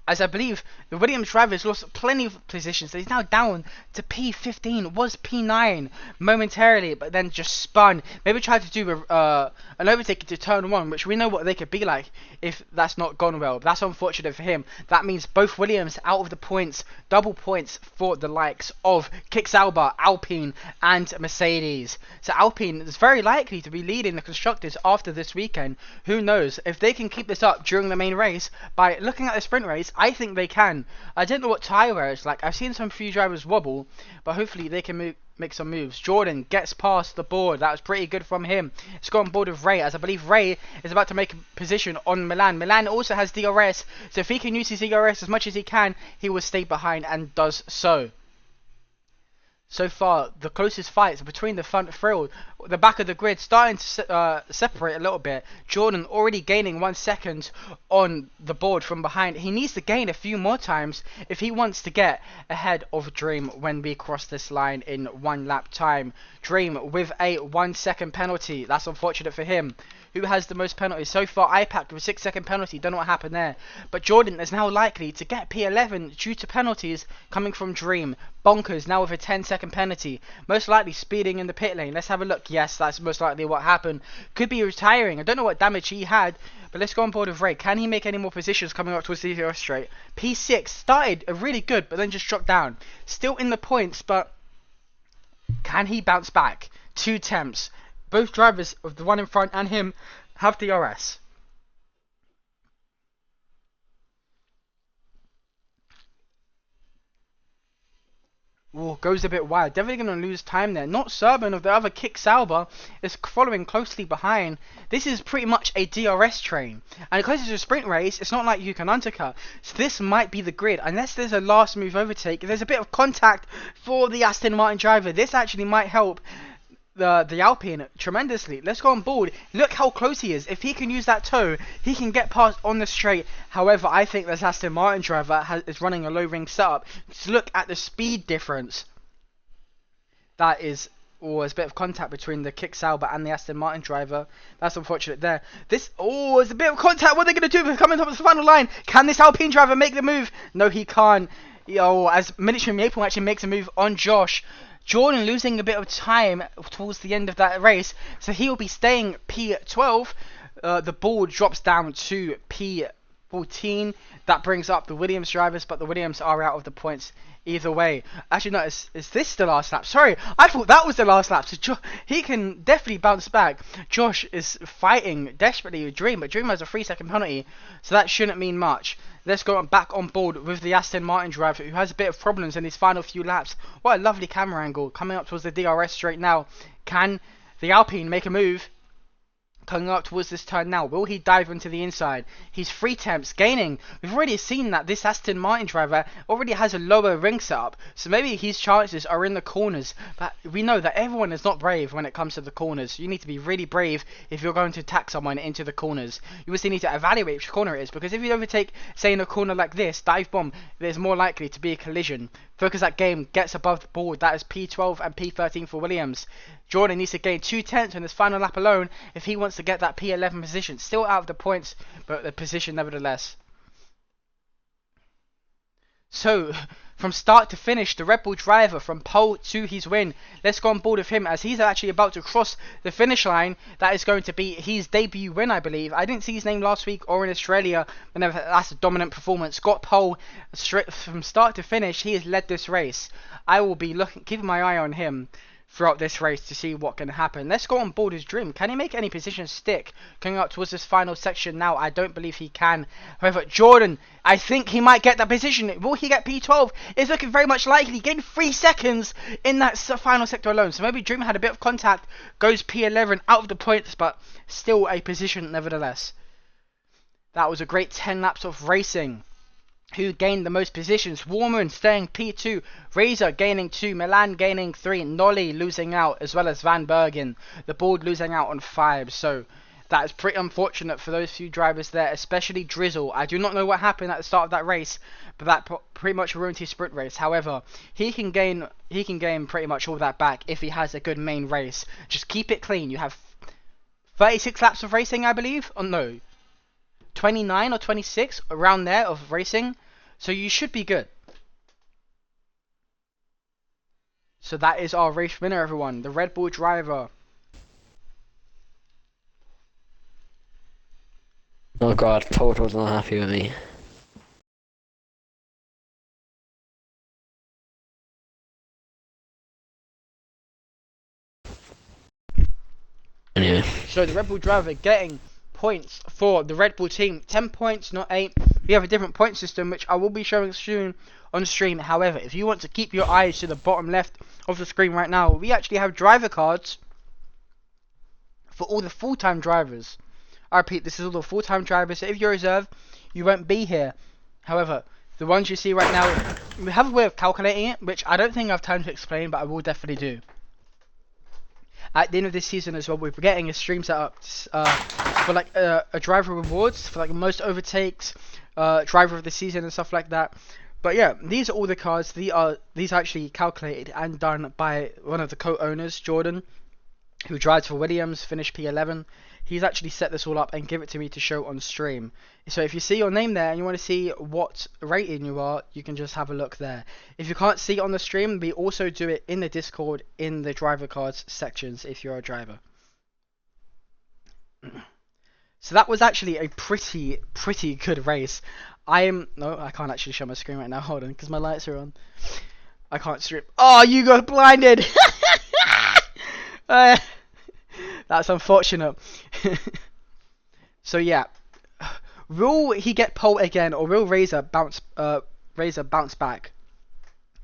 As I believe the Williams drivers lost plenty of positions, so he's now down to P15. Was P9 momentarily, but then just spun. Maybe tried to do an overtake into turn 1, which we know what they could be like if that's not gone well. That's unfortunate for him. That means both Williams out of the points, double points for the likes of Kix-Alba, Alpine, and Mercedes. So Alpine is very likely to be leading the constructors after this weekend. Who knows if they can keep this up during the main race? By looking at the sprint race, I think they can. I don't know what tyre wear is like. I've seen some few drivers wobble, but hopefully they can make some moves. Jordan gets past the board. That was pretty good from him. It's got on board with Ray, as I believe Ray is about to make a position on Milan. Milan also has DRS, so if he can use his DRS as much as he can, he will stay behind and does so. So far, the closest fights between the front field, the back of the grid, starting to separate a little bit. Jordan already gaining 1 second on the board from behind. He needs to gain a few more times if he wants to get ahead of Dream when we cross this line in 1 lap time. Dream with a 1 second penalty. That's unfortunate for him. Who has the most penalties? So far, iPact with a 6 second penalty. Don't know what happened there. But Jordan is now likely to get P11 due to penalties coming from Dream. Bonkers now with a 10-second penalty. Most likely speeding in the pit lane. Let's have a look. Yes, that's most likely what happened. Could be retiring. I don't know what damage he had. But let's go on board with Ray. Can he make any more positions coming up towards the zero straight? P6 started really good, but then just dropped down. Still in the points, but can he bounce back? 2 attempts. Both drivers of the one in front and him have DRS. Ooh, goes a bit wide. Definitely going to lose time there. Not Serban of the other Kix-Alba is following closely behind. This is pretty much a DRS train. And because it's a sprint race, it's not like you can undercut. So this might be the grid. Unless there's a last move overtake, there's a bit of contact for the Aston Martin driver. This actually might help the Alpine tremendously. Let's go on board. Look how close he is. If he can use that toe, he can get past on the straight. However, I think this Aston Martin driver is running a low ring setup. Just look at the speed difference. That is Oh, there's a bit of contact between the Kick Sauber and the Aston Martin driver. That's unfortunate there. There's a bit of contact. What are they going to do? They're coming up to the final line. Can this Alpine driver make the move? No, he can't. As Miniature Maple actually makes a move on Josh. Jordan losing a bit of time towards the end of that race, so he'll be staying P12. The board drops down to P14. That brings up the Williams drivers, but the Williams are out of the points either way. Actually, no, is this the last lap? Sorry, I thought that was the last lap. So he can definitely bounce back. Josh is fighting desperately with Dream, but Dream has a 3-second penalty, so that shouldn't mean much. Let's go back on board with the Aston Martin driver, who has a bit of problems in his final few laps. What a lovely camera angle coming up towards the DRS straight now. Can the Alpine make a move? Coming up towards this turn now. Will he dive into the inside? He's 3 temps gaining. We've already seen that this Aston Martin driver already has a lower ring setup, so maybe his chances are in the corners. But we know that everyone is not brave when it comes to the corners. You need to be really brave if you're going to attack someone into the corners. You also need to evaluate which corner it is, because if you overtake, say in a corner like this, dive bomb, there's more likely to be a collision. Focus that game, gets above the board. That is P12 and P13 for Williams. Jordan needs to gain 2 tenths in this final lap alone if he wants to get that P11 position. Still out of the points, but the position nevertheless. So, from start to finish, the Red Bull driver from pole to his win. Let's go on board with him as he's actually about to cross the finish line. That is going to be his debut win, I believe. I didn't see his name last week or in Australia. Whenever that's a dominant performance. Got pole straight from start to finish. He has led this race. I will be keeping my eye on him throughout this race to see what can happen. Let's go on board his Dream. Can he make any position stick coming up towards this final section now? I don't believe he can. However, Jordan, I think he might get that position. Will he get P12? It's looking very much likely. Gained 3 seconds in that final sector alone. So maybe Dream had a bit of contact, goes P11 out of the points, but still a position nevertheless. That was a great 10 laps of racing. Who gained the most positions? Warman staying P2, Razor gaining 2, Milan gaining 3, Nolly losing out, as well as Van Bergen. The board losing out on 5, so that is pretty unfortunate for those few drivers there, especially Drizzle. I do not know what happened at the start of that race, but that pretty much ruined his sprint race. However, he can gain pretty much all that back if he has a good main race. Just keep it clean. You have 36 laps of racing, I believe. Oh no, 29 or 26 around there of racing, so you should be good. So that is our race winner, everyone, the Red Bull driver. Oh god, Toto's not happy with me. Anyway. So the Red Bull driver getting points for the Red Bull team. 10 points, not 8. We have a different point system, which I will be showing soon on stream. However, if you want to keep your eyes to the bottom left of the screen right now, we actually have driver cards for all the full-time drivers. I repeat, this is all the full-time drivers, so if you're reserve, you won't be here. However, the ones you see right now, we have a way of calculating it, which I don't think I have time to explain, but I will definitely do. At the end of this season as well, we're getting a stream set up for like a driver rewards for like most overtakes, driver of the season and stuff like that. But yeah, these are all the cards. These are actually calculated and done by one of the co-owners, Jordan, who drives for Williams, finished P11. He's actually set this all up and give it to me to show on stream. So if you see your name there and you want to see what rating you are, you can just have a look there. If you can't see it on the stream, we also do it in the Discord in the driver cards sections if you're a driver. So that was actually a pretty good race. No, I can't actually show my screen right now. Hold on, because my lights are on. I can't stream. Oh, you got blinded! That's unfortunate. So yeah, will he get pole again, or will Razor bounce back?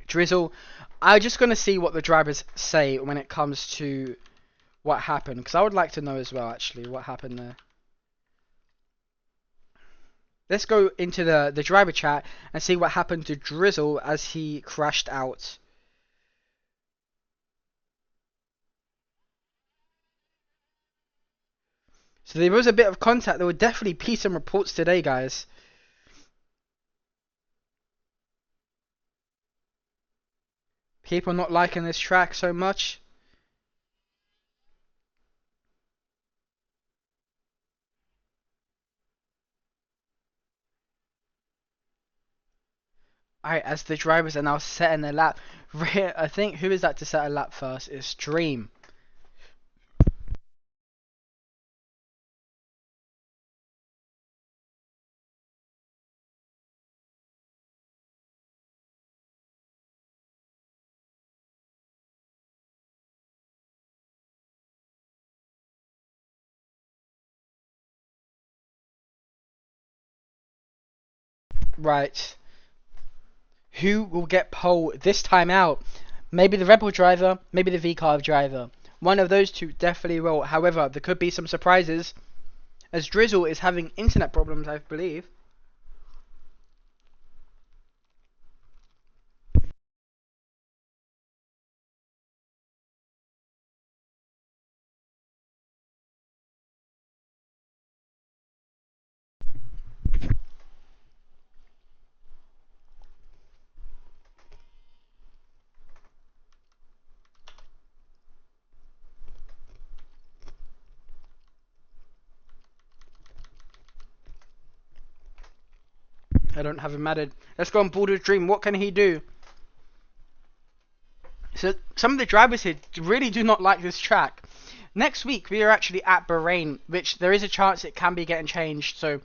Drizzle, I'm just gonna see what the drivers say when it comes to what happened, because I would like to know as well actually what happened there. Let's go into the driver chat and see what happened to Drizzle as he crashed out. So there was a bit of contact. There will definitely be some reports today, guys. People not liking this track so much. Alright, as the drivers are now setting their lap, I think who is that to set a lap first? It's Dream. Right. Who will get pole this time out? Maybe the Rebel driver, maybe the V-Carb driver. One of those two definitely will. However, there could be some surprises, as Drizzle is having internet problems, I believe. I don't have him added. Let's go on board with Dream. What can he do? So some of the drivers here really do not like this track. Next week we are actually at Bahrain, which there is a chance it can be getting changed. So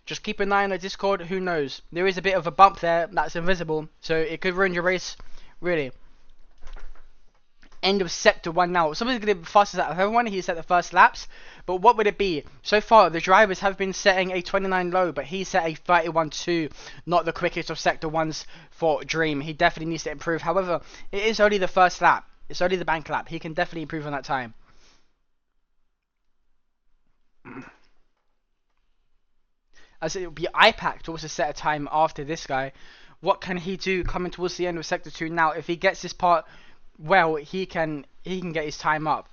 just keep an eye on the Discord. Who knows? There is a bit of a bump there that's invisible, so it could ruin your race. Really. End of sector 1 now. Somebody's going to be fastest out of everyone. He set the first laps. But what would it be? So far, the drivers have been setting a 29 low, but he set a 31.2. Not the quickest of sector 1s for Dream. He definitely needs to improve. However, it is only the first lap. It's only the bank lap. He can definitely improve on that time. As it will be IPAC to also set a time after this guy. What can he do coming towards the end of sector 2 now? If he gets this part well, he can get his time up.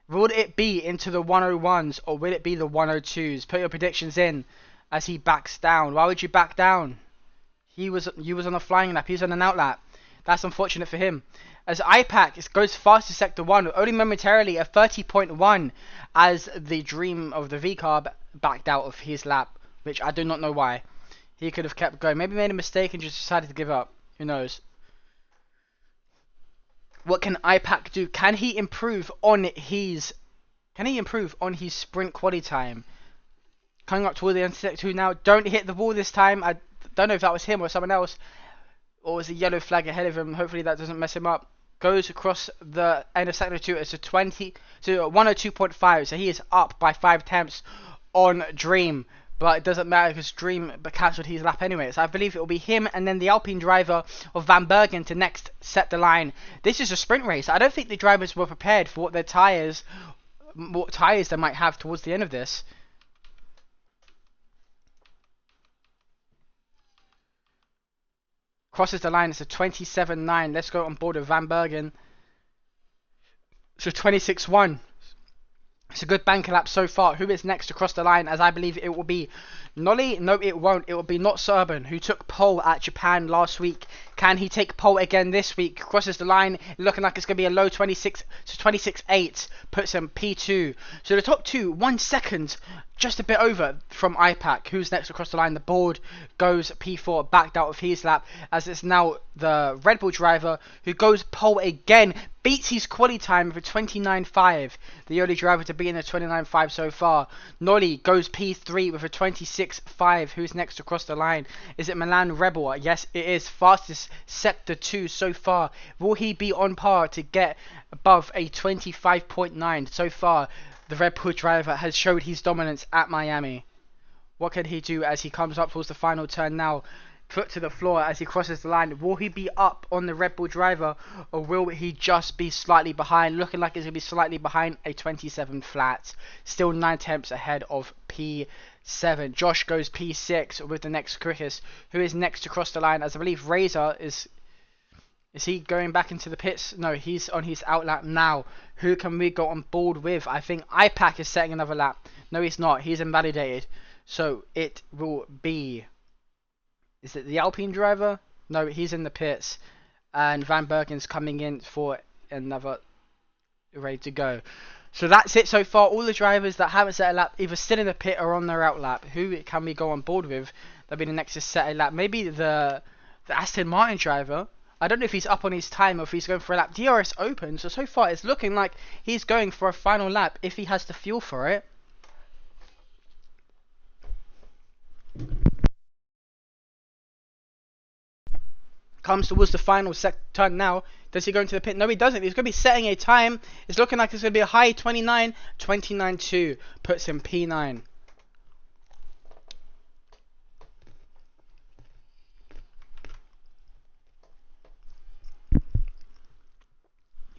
Would it be into the 101s or will it be the 102s? Put your predictions in as he backs down. Why would you back down? You was on a flying lap. He's on an out lap. That's unfortunate for him. As IPAC goes fast to sector 1, only momentarily a 30.1 as the Dream of the V-Carb backed out of his lap, which I do not know why. He could have kept going. Maybe made a mistake and just decided to give up. Who knows? What can IPAC do? Can he improve on his sprint quality time? Coming up toward the end of sector 2 now. Don't hit the wall this time. I don't know if that was him or someone else. Or was a yellow flag ahead of him. Hopefully that doesn't mess him up. Goes across the end of sector 2. It's a 102.5. So he is up by 5 attempts on Dream. But it doesn't matter because Dream cancelled his lap anyway. So I believe it will be him and then the Alpine driver of Van Bergen to next set the line. This is a sprint race. I don't think the drivers were prepared for what tyres they might have towards the end of this. Crosses the line. It's a 27.9. Let's go on board of Van Bergen. It's a 26.1. It's a good banker lap so far. Who is next to cross the line? As I believe it will be Nolly. No, it won't. It will be Not Serban, who took pole at Japan last week. Can he take pole again this week? Crosses the line. Looking like it's going to be a low 26 to 26.8. Puts him P2. So the top two, 1 second, just a bit over from IPAC. Who's next across the line? The board goes P4, backed out of his lap. As it's now the Red Bull driver who goes pole again. Beats his quality time for 29.5. The only driver to be in the 29.5 so far. Nolly goes P3 with a 26.5. Who's next across the line? Is it Milan Rebel? Yes, it is. Fastest sector 2 so far. Will he be on par to get above a 25.9? So far, the Red Bull driver has showed his dominance at Miami. What can he do as he comes up towards the final turn now? Foot to the floor as he crosses the line. Will he be up on the Red Bull driver or will he just be slightly behind? Looking like he's going to be slightly behind a 27 flat. Still 9 attempts ahead of P7. Josh goes P6 with the next quickest. Who is next to cross the line? As I believe Razor is he going back into the pits? No, he's on his out lap now. Who can we go on board with? I think IPAC is setting another lap. No, he's not. He's invalidated. So it will be... Is it the Alpine driver? No, he's in the pits. And Van Bergen's coming in for another ready to go. So that's it so far. All the drivers that haven't set a lap either still in the pit or on their out lap. Who can we go on board with? That'll be the next to set a lap. Maybe the Aston Martin driver. I don't know if he's up on his time or if he's going for a lap. DRS open, so far it's looking like he's going for a final lap if he has the fuel for it. Comes towards the final turn now. Does he go into the pit? No, he doesn't. He's going to be setting a time. It's looking like it's going to be a high 29. 29.2 puts him P9.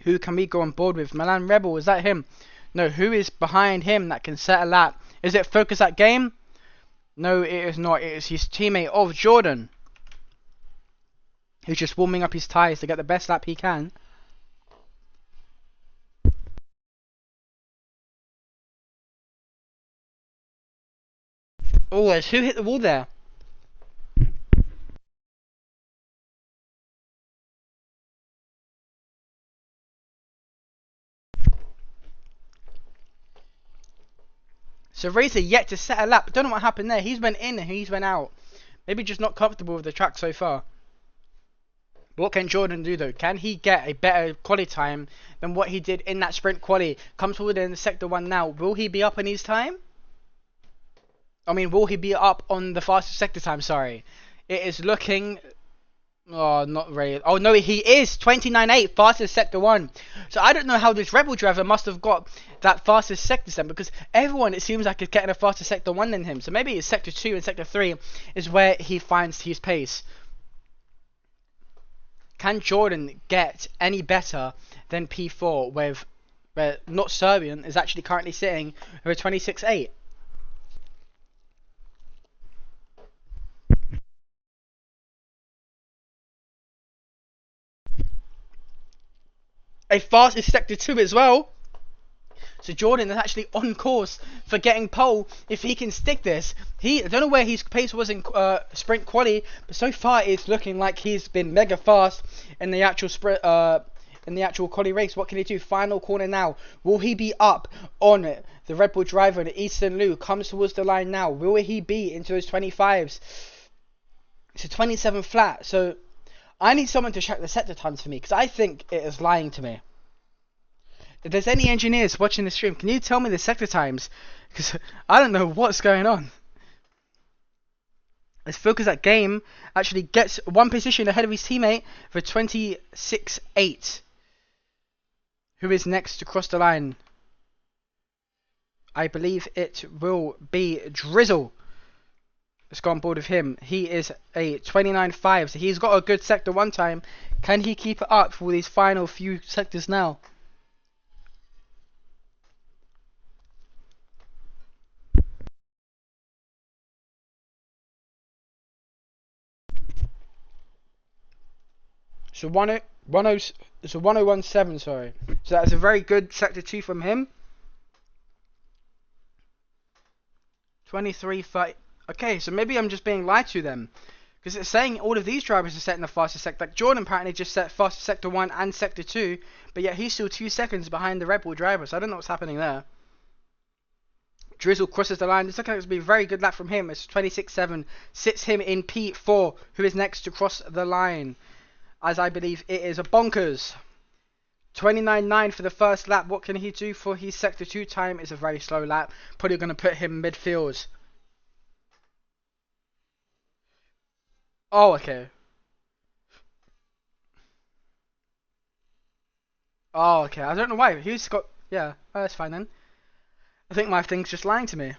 Who can we go on board with? Milan Rebel, is that him? No, who is behind him that can set a lap? Is it Focus That Game? No, it is not. It is his teammate of Jordan, who's just warming up his tyres to get the best lap he can. Oh, who hit the wall there? So Razor yet to set a lap. Don't know what happened there. He's went in and he's went out. Maybe just not comfortable with the track so far. What can Jordan do though? Can he get a better quali time than what he did in that sprint quali? Comes forward in sector 1 now. Will he be up in his time? I mean, will he be up on the fastest sector time? Sorry. It is looking... Oh, not really. Oh, no, he is 29.8, fastest sector 1. So I don't know how this Rebel driver must have got that fastest sector then, because everyone, it seems like, is getting a faster sector 1 than him. So maybe it's sector 2 and sector 3 is where he finds his pace. Can Jordan get any better than P4 with where Not Serbian is actually currently sitting with a 26.8? A fastest sector 2 as well. So Jordan is actually on course for getting pole if he can stick this. I don't know where his pace was in sprint quali, but so far it's looking like he's been mega fast in the actual sprint, in the actual quali race. What can he do? Final corner now. Will he be up on it? The Red Bull driver in Eastern Lou comes towards the line now. Will he be into those 25s? It's a 27 flat. So I need someone to check the sector times for me, because I think it is lying to me. If there's any engineers watching the stream, can you tell me the sector times? Because I don't know what's going on. Let's Focus That Game actually gets one position ahead of his teammate for 26.8. Who is next to cross the line? I believe it will be Drizzle. Let's go on board with him. He is a 29.5, so he's got a good sector 1 time. Can he keep it up for these final few sectors now? So 1017, sorry. So that's a very good sector 2 from him. 23.30. Okay, so maybe I'm just being lied to then, because it's saying all of these drivers are setting the fastest sector. Like Jordan apparently just set fastest sector 1 and sector 2, but yet he's still 2 seconds behind the Red Bull driver. So I don't know what's happening there. Drizzle crosses the line. This looks like it's going to be a very good lap from him. It's 26.7, sits him in P4. Who is next to cross the line? As I believe it is a Bonkers. 29.9 for the first lap. What can he do for his sector 2 time? It's a very slow lap. Probably going to put him midfield. Oh, okay. Oh, okay. I don't know why. He's got... Yeah, that's fine then. I think my thing's just lying to me.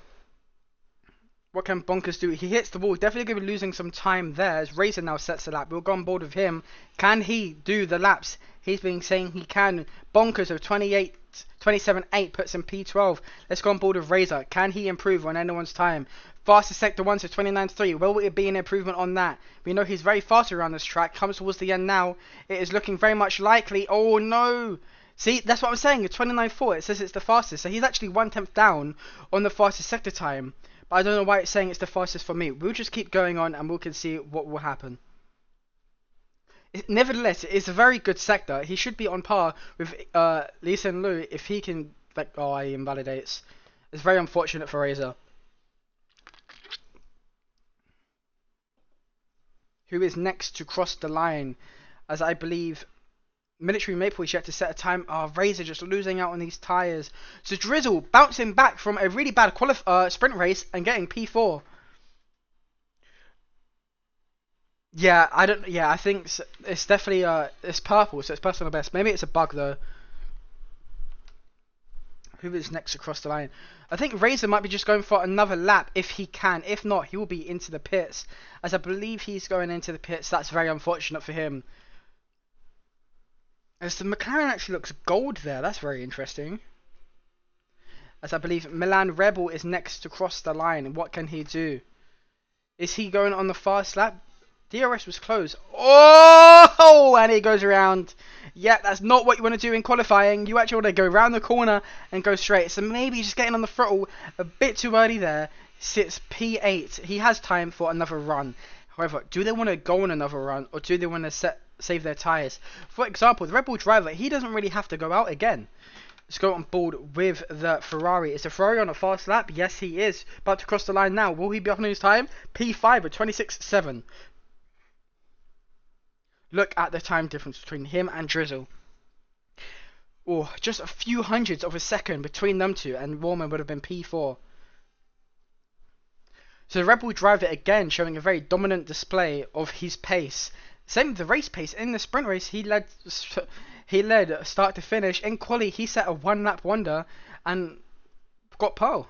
What can Bonkers do? He hits the wall. Definitely going to be losing some time there as Razor now sets the lap. We'll go on board with him. Can he do the laps? He's been saying he can. Bonkers of 27.8 puts him P12. Let's go on board with Razor. Can he improve on anyone's time? Fastest sector 1 to 29.3. Will it be an improvement on that? We know he's very fast around this track. Comes towards the end now. It is looking very much likely. Oh no! See, that's what I'm saying. 29.4. It says it's the fastest. So he's actually 1/10 down on the fastest sector time. But I don't know why it's saying it's the fastest for me. We'll just keep going on and we can see what will happen. Nevertheless, it is a very good sector. He should be on par with Lee Sen Lu if he can Like, oh, he invalidates. It's very unfortunate for Razor. Who is next to cross the line? As I believe Military Maple is yet to set a time. Oh, Razor just losing out on these tyres. So Drizzle bouncing back from a really bad sprint race and getting P4. Yeah, I don't. Yeah, I think it's definitely it's purple, so it's personal best. Maybe it's a bug though. Who is next across the line? I think Razor might be just going for another lap if he can. If not, he will be into the pits. As I believe he's going into the pits. That's very unfortunate for him. As the McLaren actually looks gold there. That's very interesting. As I believe Milan Rebel is next to cross the line. What can he do? Is he going on the fast lap? DRS was closed. Oh, and he goes around. Yeah, that's not what you want to do in qualifying. You actually want to go around the corner and go straight. So maybe just getting on the throttle a bit too early there. Sits P8. He has time for another run. However, do they want to go on another run or do they want to save their tyres? For example, the Red Bull driver, he doesn't really have to go out again. Let's go on board with the Ferrari. Is the Ferrari on a fast lap? Yes, he is. About to cross the line now. Will he be on his time? P5 with 26.7. Look at the time difference between him and Drizzle. Oh, just a few hundredths of a second between them two, and Warman would have been P4. So the Red Bull driver again showing a very dominant display of his pace. Same with the race pace. In the sprint race, he led start to finish. In quali, he set a one-lap wonder and got pole.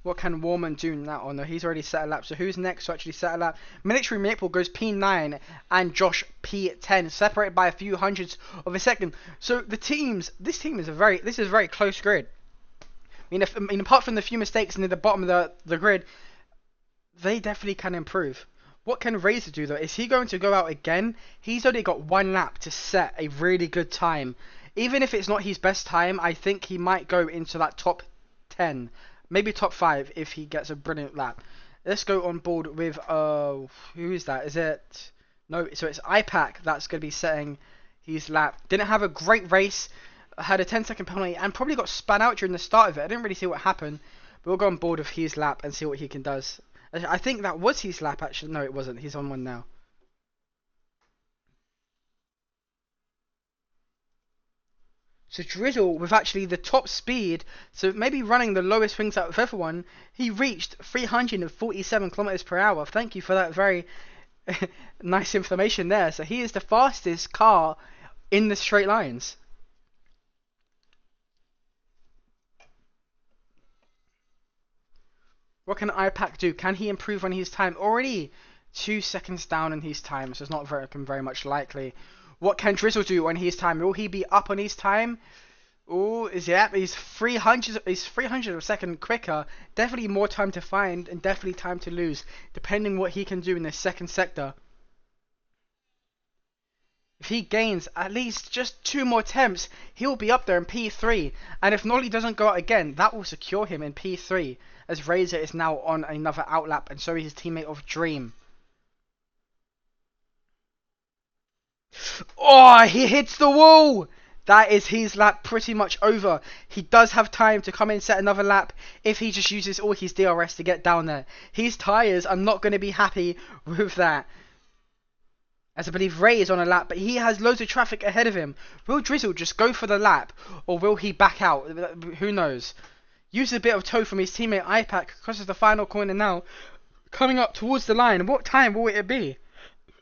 What can Warman do now? Oh no, he's already set a lap. So who's next to actually set a lap? Military Maple goes P9 and Josh P10, separated by a few hundredths of a second. So the teams, this is a very close grid. I mean, apart from the few mistakes near the bottom of the grid, they definitely can improve. What can Razor do though? Is he going to go out again? He's only got one lap to set a really good time. Even if it's not his best time, I think he might go into that top 10. Maybe top 5 if he gets a brilliant lap. Let's go on board with who is that? Is it no? So it's IPAC that's going to be setting his lap. Didn't have a great race. Had a 10-second penalty and probably got spun out during the start of it. I didn't really see what happened. But we'll go on board with his lap and see what he can does. I think that was his lap actually. No, it wasn't. He's on one now. So Drizzle with actually the top speed, so maybe running the lowest wings out of everyone, he reached 347 kilometers per hour. Thank you for that very nice information there. So he is the fastest car in the straight lines. What can IPAC do? Can he improve on his time? Already 2 seconds down in his time, so it's not very much likely. What can Drizzle do on his time? Will he be up on his time? Oh, he's 300 of a second quicker. Definitely more time to find and definitely time to lose, depending what he can do in the second sector. If he gains at least just 2 more attempts, he'll be up there in P3. And if Nolly doesn't go out again, that will secure him in P3, as Razor is now on another outlap, and so is his teammate of Dream. Oh, he hits the wall! That is his lap pretty much over. He does have time to come in and set another lap if he just uses all his DRS to get down there. His tyres are not going to be happy with that. As I believe Ray is on a lap, but he has loads of traffic ahead of him. Will Drizzle just go for the lap, or will he back out? Who knows? Uses a bit of tow from his teammate IPAC, crosses the final corner now, coming up towards the line. What time will it be?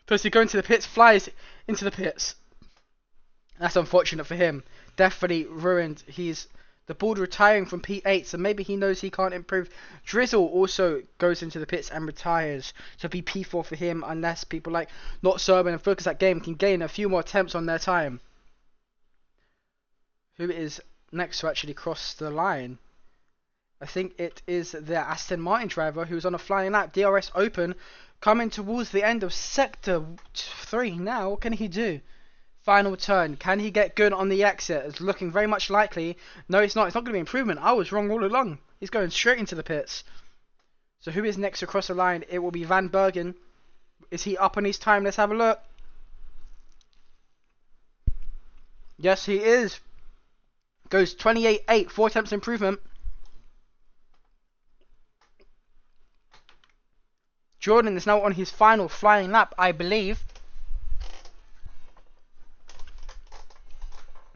Does he go into the pits? Flies into the pits. That's unfortunate for him. Definitely ruined. He's the board retiring from P8, so maybe he knows he can't improve. Drizzle also goes into the pits and retires, so be P4 for him, unless people like Not Serban and Focus That Game can gain a few more attempts on their time. Who is next to actually cross the line? I think it is the Aston Martin driver who's on a flying lap. DRS open, coming towards the end of Sector 3 now. What can he do? Final turn. Can he get good on the exit? It's looking very much likely. No, it's not. It's not going to be improvement. I was wrong all along. He's going straight into the pits. So who is next across the line? It will be Van Bergen. Is he up on his time? Let's have a look. Yes, he is. Goes 28.8, 4 attempts improvement. Jordan is now on his final flying lap, I believe.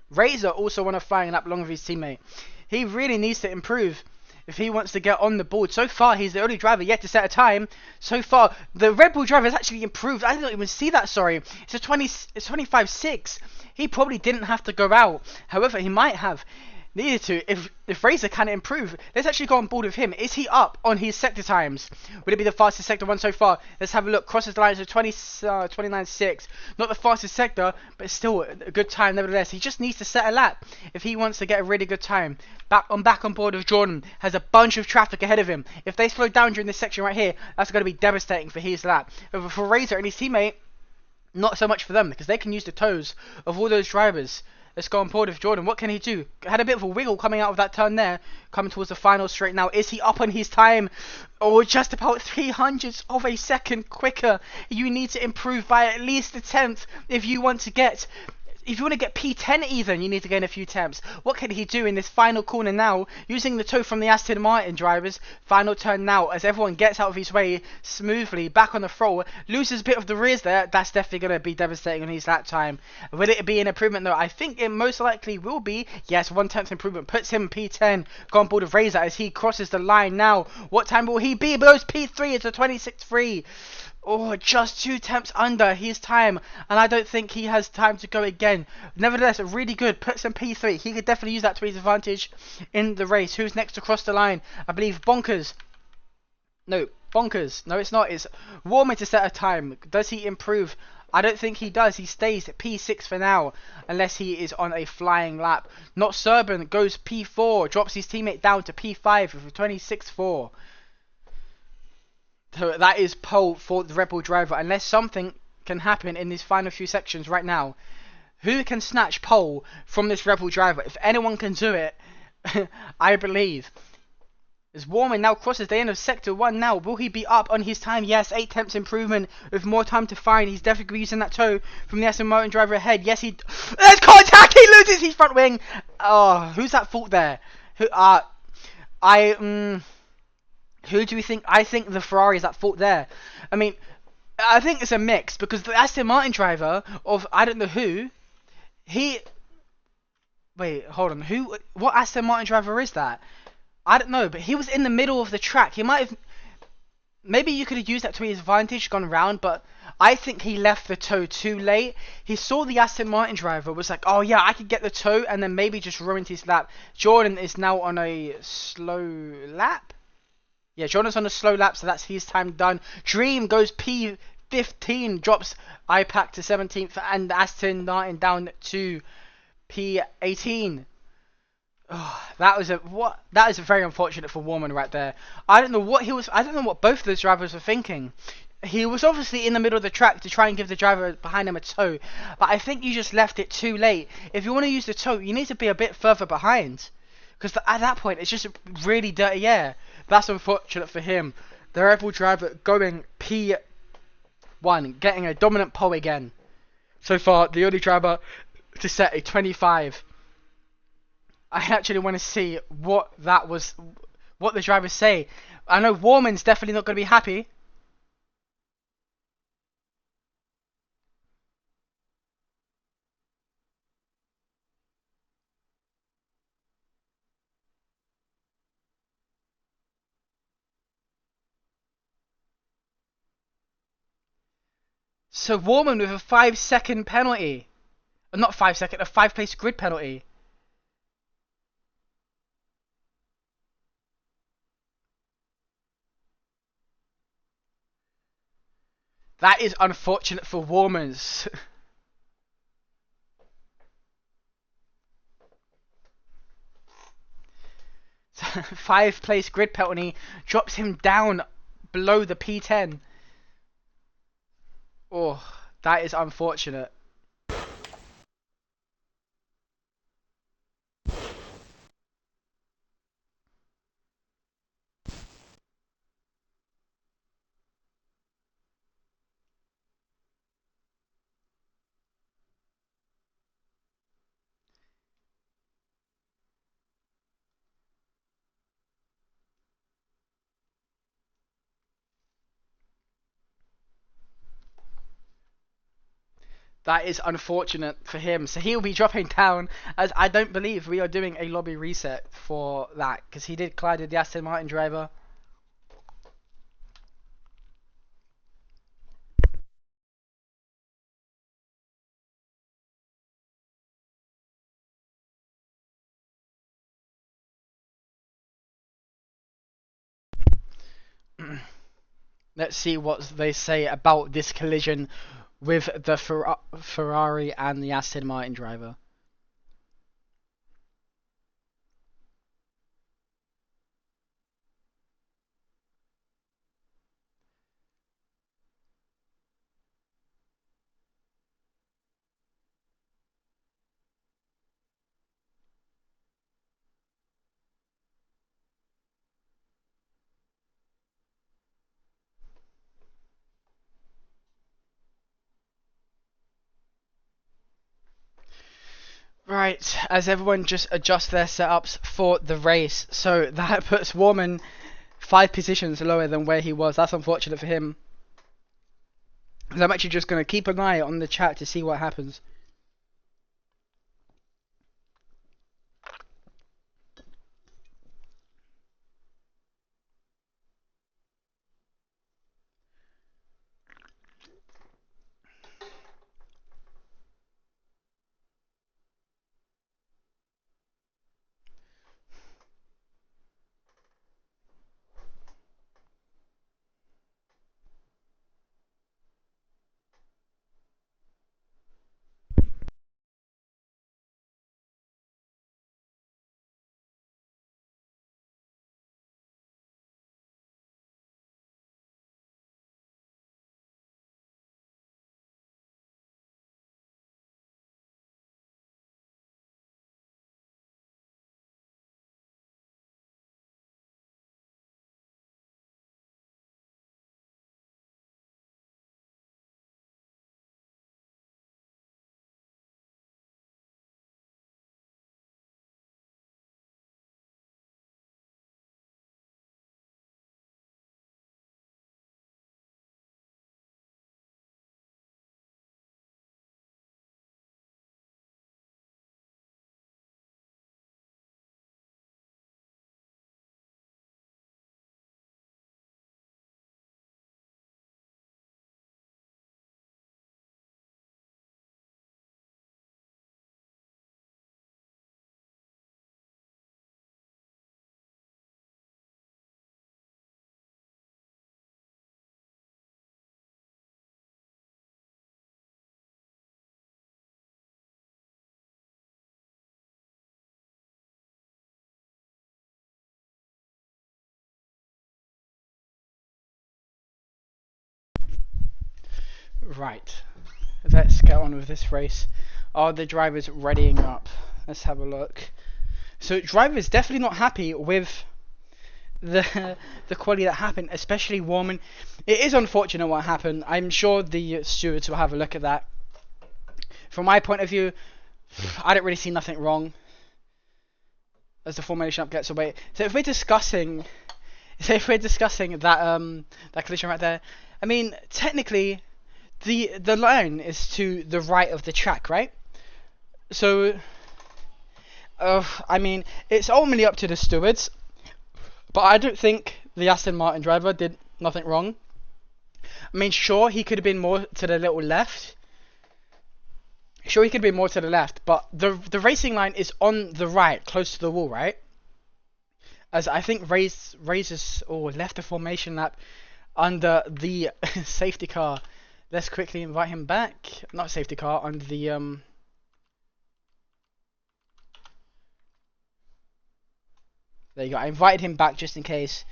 Razor also on a flying lap along with his teammate. He really needs to improve if he wants to get on the board. So far, he's the only driver yet to set a time. So far, the Red Bull driver has actually improved. I didn't even see that, sorry. It's 25.6. He probably didn't have to go out. However, he might have needed to. If Razor can improve, let's actually go on board with him. Is he up on his sector times? Would it be the fastest sector one so far? Let's have a look. Crosses the lines of 29.6. Not the fastest sector, but still a good time nevertheless. He just needs to set a lap if he wants to get a really good time. Back on board with Jordan. Has a bunch of traffic ahead of him. If they slow down during this section right here, that's going to be devastating for his lap. But for Razor and his teammate, not so much for them, because they can use the toes of all those drivers. Let's go on board with Jordan. What can he do? Had a bit of a wiggle coming out of that turn there. Coming towards the final straight now. Is he up on his time? Oh, just about 300ths of a second quicker. You need to improve by at least a tenth if you want to get... If you want to get P10 even, you need to gain a few temps. What can he do in this final corner now? Using the toe from the Aston Martin drivers. Final turn now as everyone gets out of his way smoothly. Back on the throttle. Loses a bit of the rears there. That's definitely going to be devastating on his lap time. Will it be an improvement though? I think it most likely will be. Yes, 1/10 improvement. Puts him P10. Go on board with Razor as he crosses the line now. What time will he be? Below P3. It's a 26.3. Oh, just 2 temps under his time. And I don't think he has time to go again. Nevertheless, really good. Puts him P3. He could definitely use that to his advantage in the race. Who's next to cross the line? I believe Bonkers. No, Bonkers. No, it's not. It's Warmer to set a time. Does he improve? I don't think he does. He stays at P6 for now. Unless he is on a flying lap. Not Serban goes P4. Drops his teammate down to P5 with a 26.4. So that is pole for the Red Bull driver. Unless something can happen in these final few sections right now. Who can snatch pole from this Red Bull driver? If anyone can do it, I believe. As Warman now crosses the end of Sector 1 now. Will he be up on his time? Yes, 8 temps improvement with more time to find. He's definitely using that toe from the Aston Martin driver ahead. Yes, there's contact! He loses his front wing! Oh, who's at fault there? Who do we think? I think the Ferrari is at fault there. I mean, I think it's a mix because the Aston Martin driver of I don't know who, wait, hold on, what Aston Martin driver is that? I don't know, but he was in the middle of the track. He might have, maybe you could have used that to his advantage, gone round, but I think he left the toe too late. He saw the Aston Martin driver, was like, oh yeah, I could get the toe, and then maybe just ruined his lap. Jordan is now on a slow lap. Yeah, Jordan's on a slow lap, so that's his time done. Dream goes P15, drops iPac to 17th, and Aston Martin down to P18. Oh, that is very unfortunate for Warman right there. I don't know what both of those drivers were thinking. He was obviously in the middle of the track to try and give the driver behind him a toe, but I think you just left it too late. If you want to use the toe, you need to be a bit further behind. Because at that point, it's just really dirty air. That's unfortunate for him. The Red Bull driver going P1, getting a dominant pole again. So far, the only driver to set a 25. I actually want to see what the drivers say. I know Warman's definitely not going to be happy. So Warman with a 5-second penalty. Not 5-second, a 5-place grid penalty. That is unfortunate for Warman's. 5-place grid penalty drops him down below the P10. Oh, that is unfortunate. That is unfortunate for him. So he'll be dropping down, as I don't believe we are doing a lobby reset for that, because he did collide with the Aston Martin driver. Let's see what they say about this collision with the Ferrari and the Aston Martin driver. Right, as everyone just adjusts their setups for the race, so that puts Warman 5 positions lower than where he was. That's unfortunate for him. So I'm actually just going to keep an eye on the chat to see what happens. Right, let's get on with this race. Are the drivers readying up? Let's have a look. So drivers definitely not happy with the the quality that happened, especially Warman. It is unfortunate what happened. I'm sure the stewards will have a look at that. From my point of view, I don't really see nothing wrong as the formation up gets away. So if we're discussing that collision right there, I mean technically the line is to the right of the track, right? So I mean it's ultimately up to the stewards, but I don't think the Aston Martin driver did nothing wrong. I mean, sure, he could have been more to the little left. Sure, he could be more to the left, but the racing line is on the right, close to the wall, right? As I think Razors left the formation lap under the safety car. Let's quickly invite him back. Not safety car, under the There you go. I invited him back just in case.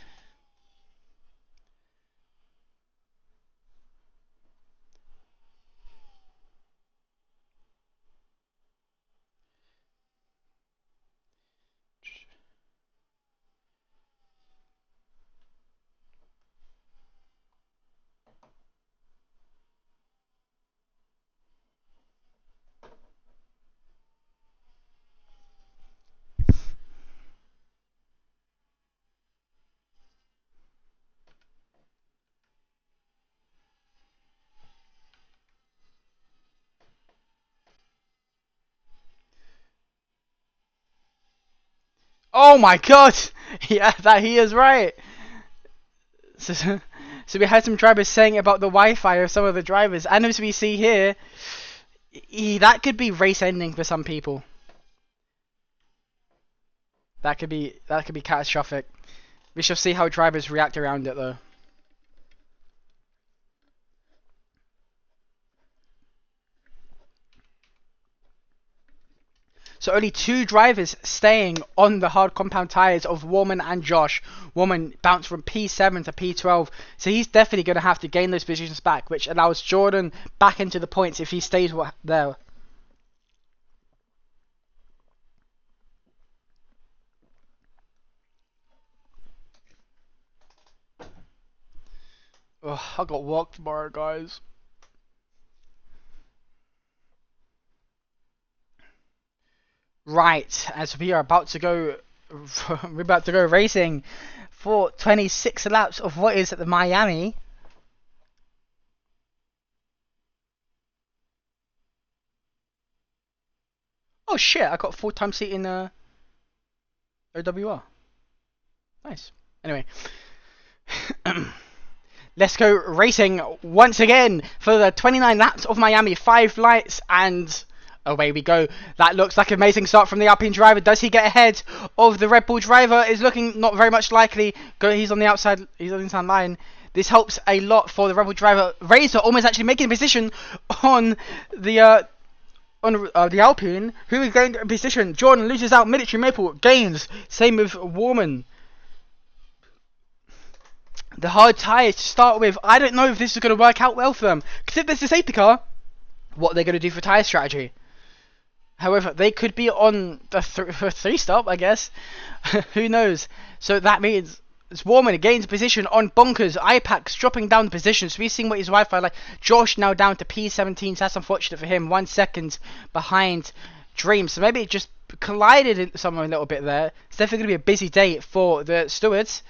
Oh my god! Yeah, that he is right. So we had some drivers saying about the Wi-Fi of some of the drivers, and as we see here, that could be race ending for some people. That could be catastrophic. We shall see how drivers react around it though. So only 2 drivers staying on the hard compound tyres of Warman and Josh. Warman bounced from P7 to P12, so he's definitely going to have to gain those positions back, which allows Jordan back into the points if he stays there. Ugh, I got work tomorrow, guys. Right, as we are about to go, we're about to go racing for 26 laps of what is at the Miami. Oh shit, I got 4-time seat in OWR. Nice. Anyway. Let's go racing once again for the 29 laps of Miami. 5 lights and away we go. That looks like an amazing start from the Alpine driver. Does he get ahead of the Red Bull driver? Is looking not very much likely. He's on the outside. He's on the inside line. This helps a lot for the Red Bull driver. Razor almost actually making a position on the Alpine. Who is going to position? Jordan loses out. Military Maple gains. Same with Warman. The hard tyres to start with. I don't know if this is going to work out well for them. Because if there's a safety car, what are they going to do for tyre strategy? However, they could be on the 3-stop, I guess. Who knows? So that means it's Warman gains position on Bonkers. IPAC's dropping down the position. So we've seen what his Wi-Fi like. Josh now down to P17. So that's unfortunate for him. 1 second behind Dream. So maybe it just collided somewhere a little bit there. It's definitely going to be a busy day for the stewards.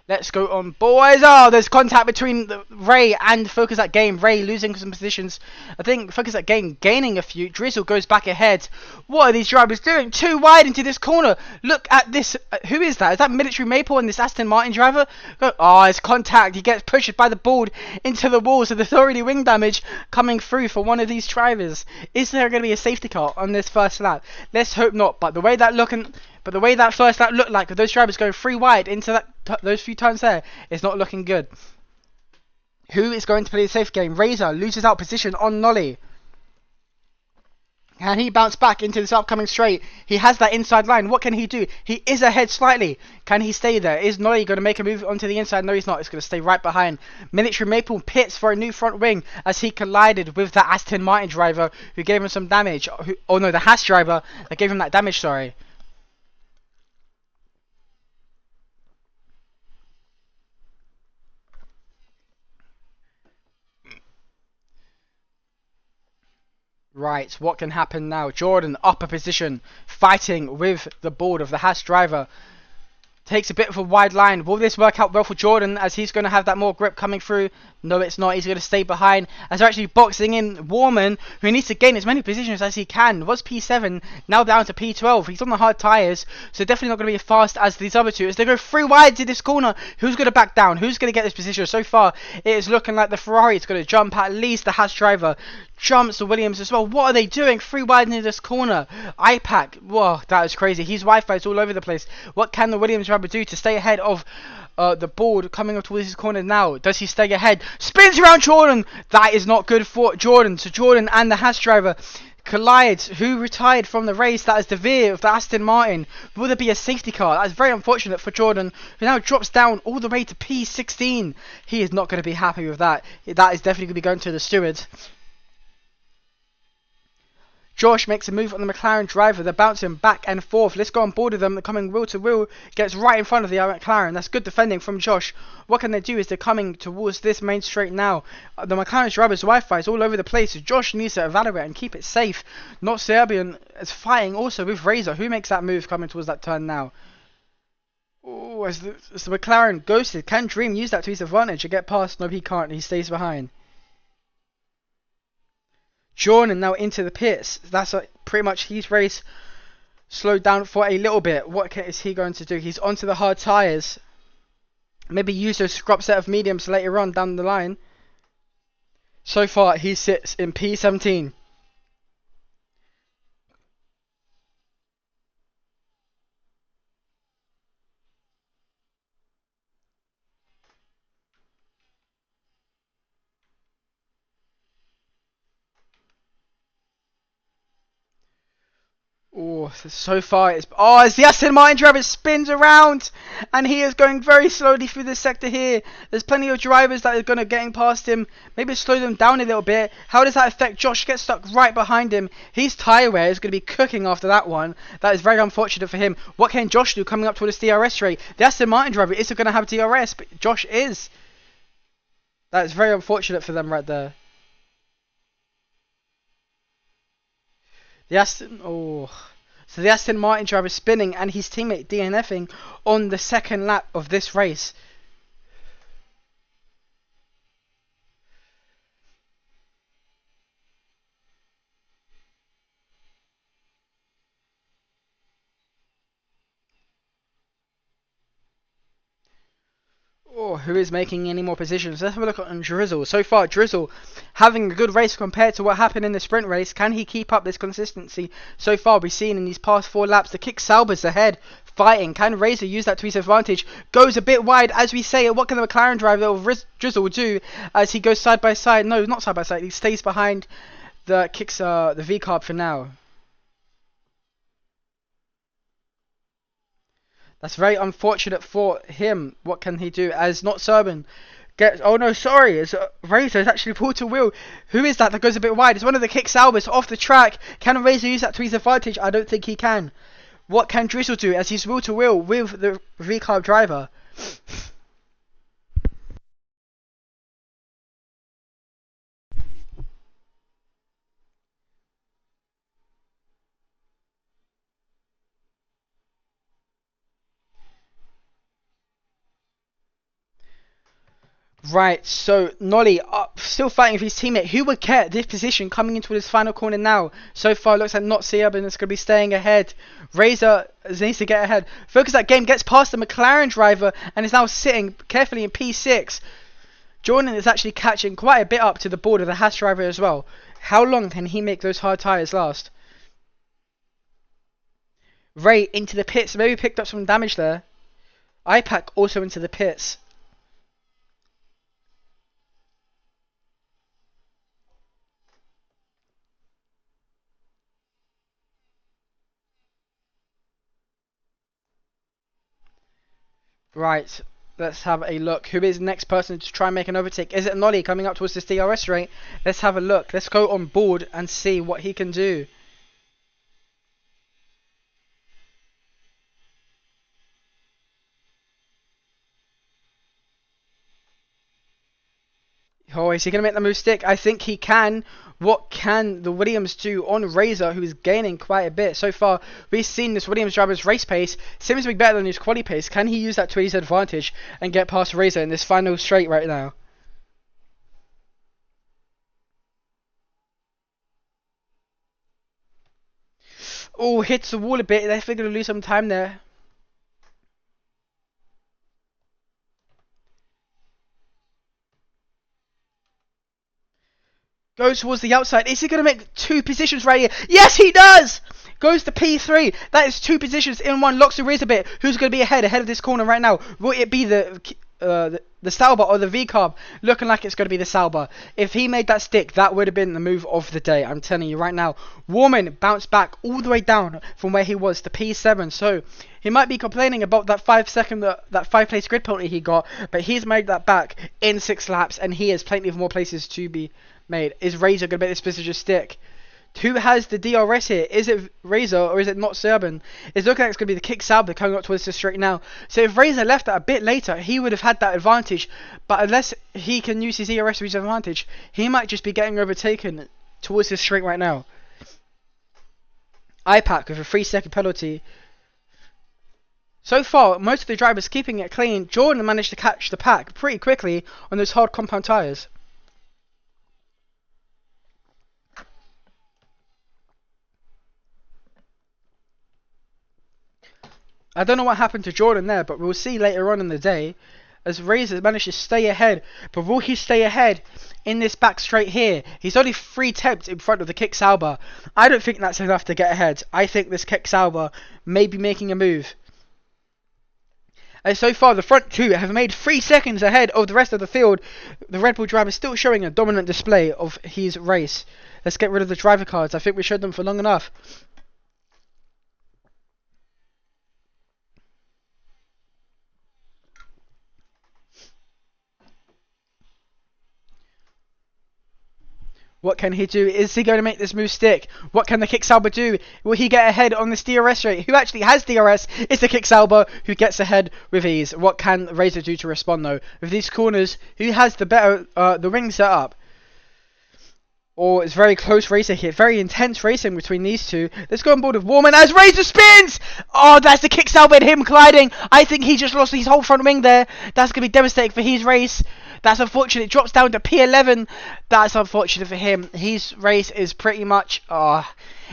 Let's go on, boys. Oh, there's contact between Ray and Focus at Game. Ray losing some positions. I think Focus at Game gaining a few. Drizzle goes back ahead. What are these drivers doing? Too wide into this corner. Look at this. Who is that? Is that Military Maple and this Aston Martin driver? Oh, it's contact. He gets pushed by the board into the wall. So there's already wing damage coming through for one of these drivers. Is there going to be a safety car on this first lap? Let's hope not. But the way that first lap looked like, with those drivers going 3 wide into those few turns there, it's not looking good. Who is going to play the safe game? Razor loses out position on Nolly. Can he bounce back into this upcoming straight? He has that inside line. What can he do? He is ahead slightly. Can he stay there? Is Nolly going to make a move onto the inside? No, he's not. He's going to stay right behind. Military Maple pits for a new front wing as he collided with the Aston Martin driver who gave him some damage. Oh no, the Haas driver that gave him that damage, sorry. Right, what can happen now? Jordan, upper position, fighting with the board of the Haas driver. Takes a bit of a wide line. Will this work out well for Jordan as he's going to have that more grip coming through? No, it's not. He's going to stay behind as they're actually boxing in Warman, who needs to gain as many positions as he can. Was P7, now down to P12. He's on the hard tyres, so definitely not going to be as fast as these other two. As they go 3 wide to this corner, who's going to back down? Who's going to get this position? So far, it is looking like the Ferrari is going to jump at least the Haas driver. Jumps the Williams as well. What are they doing? 3 wide into this corner. IPAC, whoa, that is crazy. His Wi-Fi is all over the place. What can the Williams driver do to stay ahead of the board coming up towards his corner now? Does he stay ahead? Spins around Jordan. That is not good for Jordan. So Jordan and the Haas driver collide. Who retired from the race? That is De Vere of the Aston Martin. Will there be a safety car? That is very unfortunate for Jordan, who now drops down all the way to P16. He is not going to be happy with that. That is definitely going to be going to the stewards. Josh makes a move on the McLaren driver. They're bouncing back and forth. Let's go on board with them. They're coming wheel to wheel. Gets right in front of the McLaren. That's good defending from Josh. What can they do is they're coming towards this main straight now. The McLaren driver's Wi-Fi is all over the place. So Josh needs to evaluate and keep it safe. Not Serbian is fighting also with Razor. Who makes that move coming towards that turn now? Oh, as the McLaren ghosted. Can Dream use that to his advantage and get past? No, he can't. He stays behind. Jordan now into the pits. That's pretty much his race. slowed down for a little bit. What is he going to do? He's onto the hard tyres. Maybe use those scrap set of mediums later on down the line. So far, he sits in P17. Oh, so far it's as the Aston Martin driver spins around, and he is going very slowly through this sector here. There's plenty of drivers that are gonna getting past him. Maybe slow them down a little bit. How does that affect Josh? Gets stuck right behind him. His tyre wear is gonna be cooking after that one. That is very unfortunate for him. What can Josh do coming up to this DRS rate? The Aston Martin driver isn't gonna have DRS, but Josh is. That is very unfortunate for them right there. So the Aston Martin driver is spinning, and his teammate DNFing on the second lap of this race. Oh, who is making any more positions? Let's have a look at Drizzle. So far, Drizzle having a good race compared to what happened in the sprint race. Can he keep up this consistency? So far, we've seen in these past 4 laps, the kick Sauber's ahead, fighting. Can Razor use that to his advantage? Goes a bit wide, as we say. What can the McLaren driver Drizzle do as he goes side by side? No, not side by side. He stays behind the kicks, the V-carb for now. That's very unfortunate for him. What can he do as not Serban gets... Oh no, sorry. It's Razor is actually pulled to wheel. Who is that goes a bit wide? It's one of the kick Albers off the track. Can Razor use that to his advantage? I don't think he can. What can Drizzle do as he's wheel to wheel with the V-carb driver? Right, so Nolly still fighting for his teammate. Who would care this position coming into this final corner now? So far, looks like not Serban is going to be staying ahead. Razor needs to get ahead. Focus that game, gets past the McLaren driver and is now sitting carefully in P6. Jordan is actually catching quite a bit up to the board of the Haas driver as well. How long can he make those hard tyres last? Ray into the pits, maybe picked up some damage there. IPAC also into the pits. Right, let's have a look. Who is the next person to try and make an overtake? Is it Nolly coming up towards this DRS rate? Let's have a look. Let's go on board and see what he can do. Oh, is he going to make the move stick? I think he can. What can the Williams do on Razor, who is gaining quite a bit? So far, we've seen this Williams driver's race pace seems to be better than his quali pace. Can he use that to his advantage and get past Razor in this final straight right now? Oh, hits the wall a bit. They're going to lose some time there. Goes towards the outside. Is he going to make 2 positions right here? Yes, he does! Goes to P3. That is 2 positions in one. Locks the Razor bit. Who's going to be ahead of this corner right now? Will it be the Sauber or the V-carb? Looking like it's going to be the Sauber. If he made that stick, that would have been the move of the day. I'm telling you right now. Warman bounced back all the way down from where he was to P7. So he might be complaining about that 5 place grid penalty he got, but he's made that back in 6 laps, and he has plenty of more places to be made. Is Razor going to make this position stick? Who has the DRS here? Is it Razor or is it not Serban? It's looking like it's going to be the kick Sauber coming up towards the straight now. So if Razor left that a bit later, he would have had that advantage. But unless he can use his DRS to his advantage, he might just be getting overtaken towards the straight right now. IPAC with a 3-second penalty. So far, most of the drivers keeping it clean. Jordan managed to catch the pack pretty quickly on those hard compound tyres. I don't know what happened to Jordan there, but we'll see later on in the day as Razor managed to stay ahead. But will he stay ahead in this back straight here? He's only 3 tenths in front of the Kick Sauber. I don't think that's enough to get ahead. I think this Kick Sauber may be making a move. And so far, the front two have made 3 seconds ahead of the rest of the field. The Red Bull driver is still showing a dominant display of his race. Let's get rid of the driver cards. I think we showed them for long enough. What can he do? Is he going to make this move stick? What can the Kick Sauber do? Will he get ahead on this DRS rate? Who actually has DRS? It's the Kick Sauber who gets ahead with ease. What can Razor do to respond though? With these corners, who has the better the ring set up? Or it's very close racing here. Very intense racing between these two. Let's go on board with Warman as Razor spins! Oh, that's the Kick Sauber and him colliding. I think he just lost his whole front wing there. That's going to be devastating for his race. That's unfortunate. It drops down to P11. That's unfortunate for him. His race is pretty much...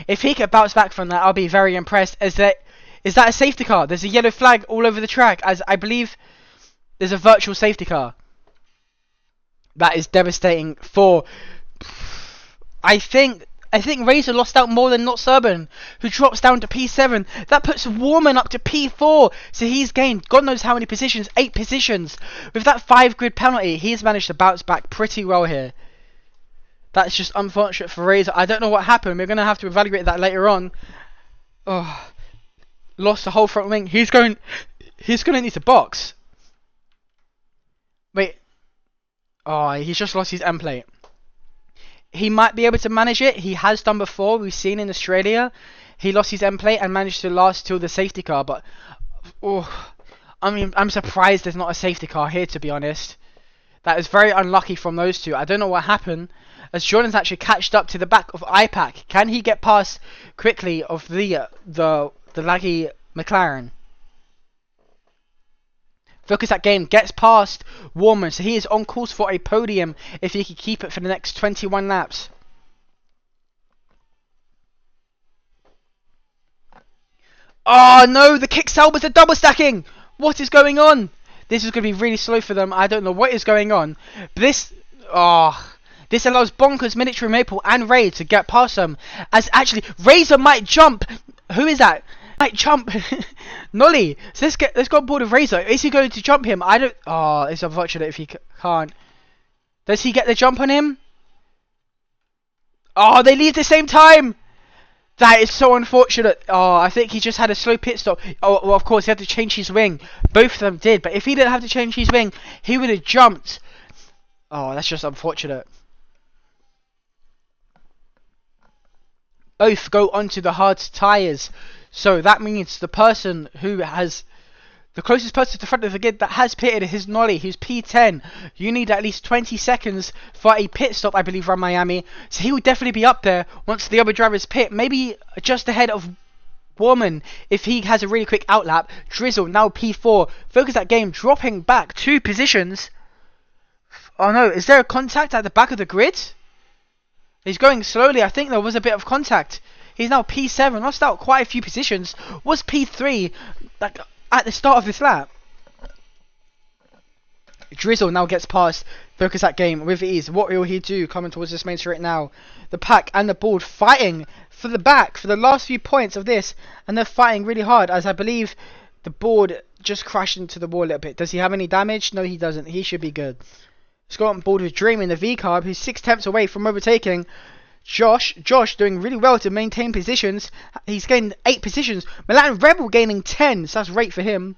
if he could bounce back from that, I'll be very impressed. Is that a safety car? There's a yellow flag all over the track, as I believe there's a virtual safety car. That is devastating for... I think Razor lost out more than Not Serban, who drops down to P7. That puts Warman up to P4. So he's gained God knows how many positions, 8 positions. With that 5 grid penalty, he's managed to bounce back pretty well here. That's just unfortunate for Razor. I don't know what happened. We're going to have to evaluate that later on. Oh, lost the whole front wing. He's going to need to box. Wait. Oh, he's just lost his end plate. He might be able to manage it. He has done before. We've seen in Australia. He lost his end plate and managed to last till the safety car. But, I'm surprised there's not a safety car here, to be honest. That is very unlucky from those two. I don't know what happened. As Jordan's actually catched up to the back of IPAC. Can he get past quickly of the laggy McLaren? Focus that game, gets past Warman, so he is on course for a podium if he can keep it for the next 21 laps. Oh no, the Kick Saubers are double stacking! What is going on? This is going to be really slow for them. I don't know what is going on. But this allows Bonkers, Miniature Maple and Ray to get past them. As actually, Razor might jump. Who is that? Might jump Nolly. So let's go on board with Razor. Is he going to jump him? I don't. Oh, it's unfortunate if he can't. Does he get the jump on him? Oh, they leave at the same time. That is so unfortunate. Oh, I think he just had a slow pit stop. Oh, well, of course he had to change his wing. Both of them did, but if he didn't have to change his wing, he would have jumped. Oh, that's just unfortunate. Both go onto the hard tyres. So that means the person who has the closest person to the front of the grid that has pitted is Nolly, who's P10. You need at least 20 seconds for a pit stop, I believe, around Miami. So he will definitely be up there once the other drivers pit. Maybe just ahead of Warman if he has a really quick outlap. Drizzle, now P4. Focus that game, dropping back 2 positions. Oh no, is there a contact at the back of the grid? He's going slowly. I think there was a bit of contact. He's now P7, lost out quite a few positions. Was P3 like at the start of this lap. Drizzle now gets past. Focus that game with ease. What will he do coming towards this main straight now? The pack and the board fighting for the back for the last few points of this. And they're fighting really hard as I believe the board just crashed into the wall a little bit. Does he have any damage? No, he doesn't. He should be good. Let's go on board with Dream in the V-Carb, who's 6 tenths away from overtaking Josh doing really well to maintain positions. He's gained 8 positions. Milan Rebel gaining 10, so that's great for him.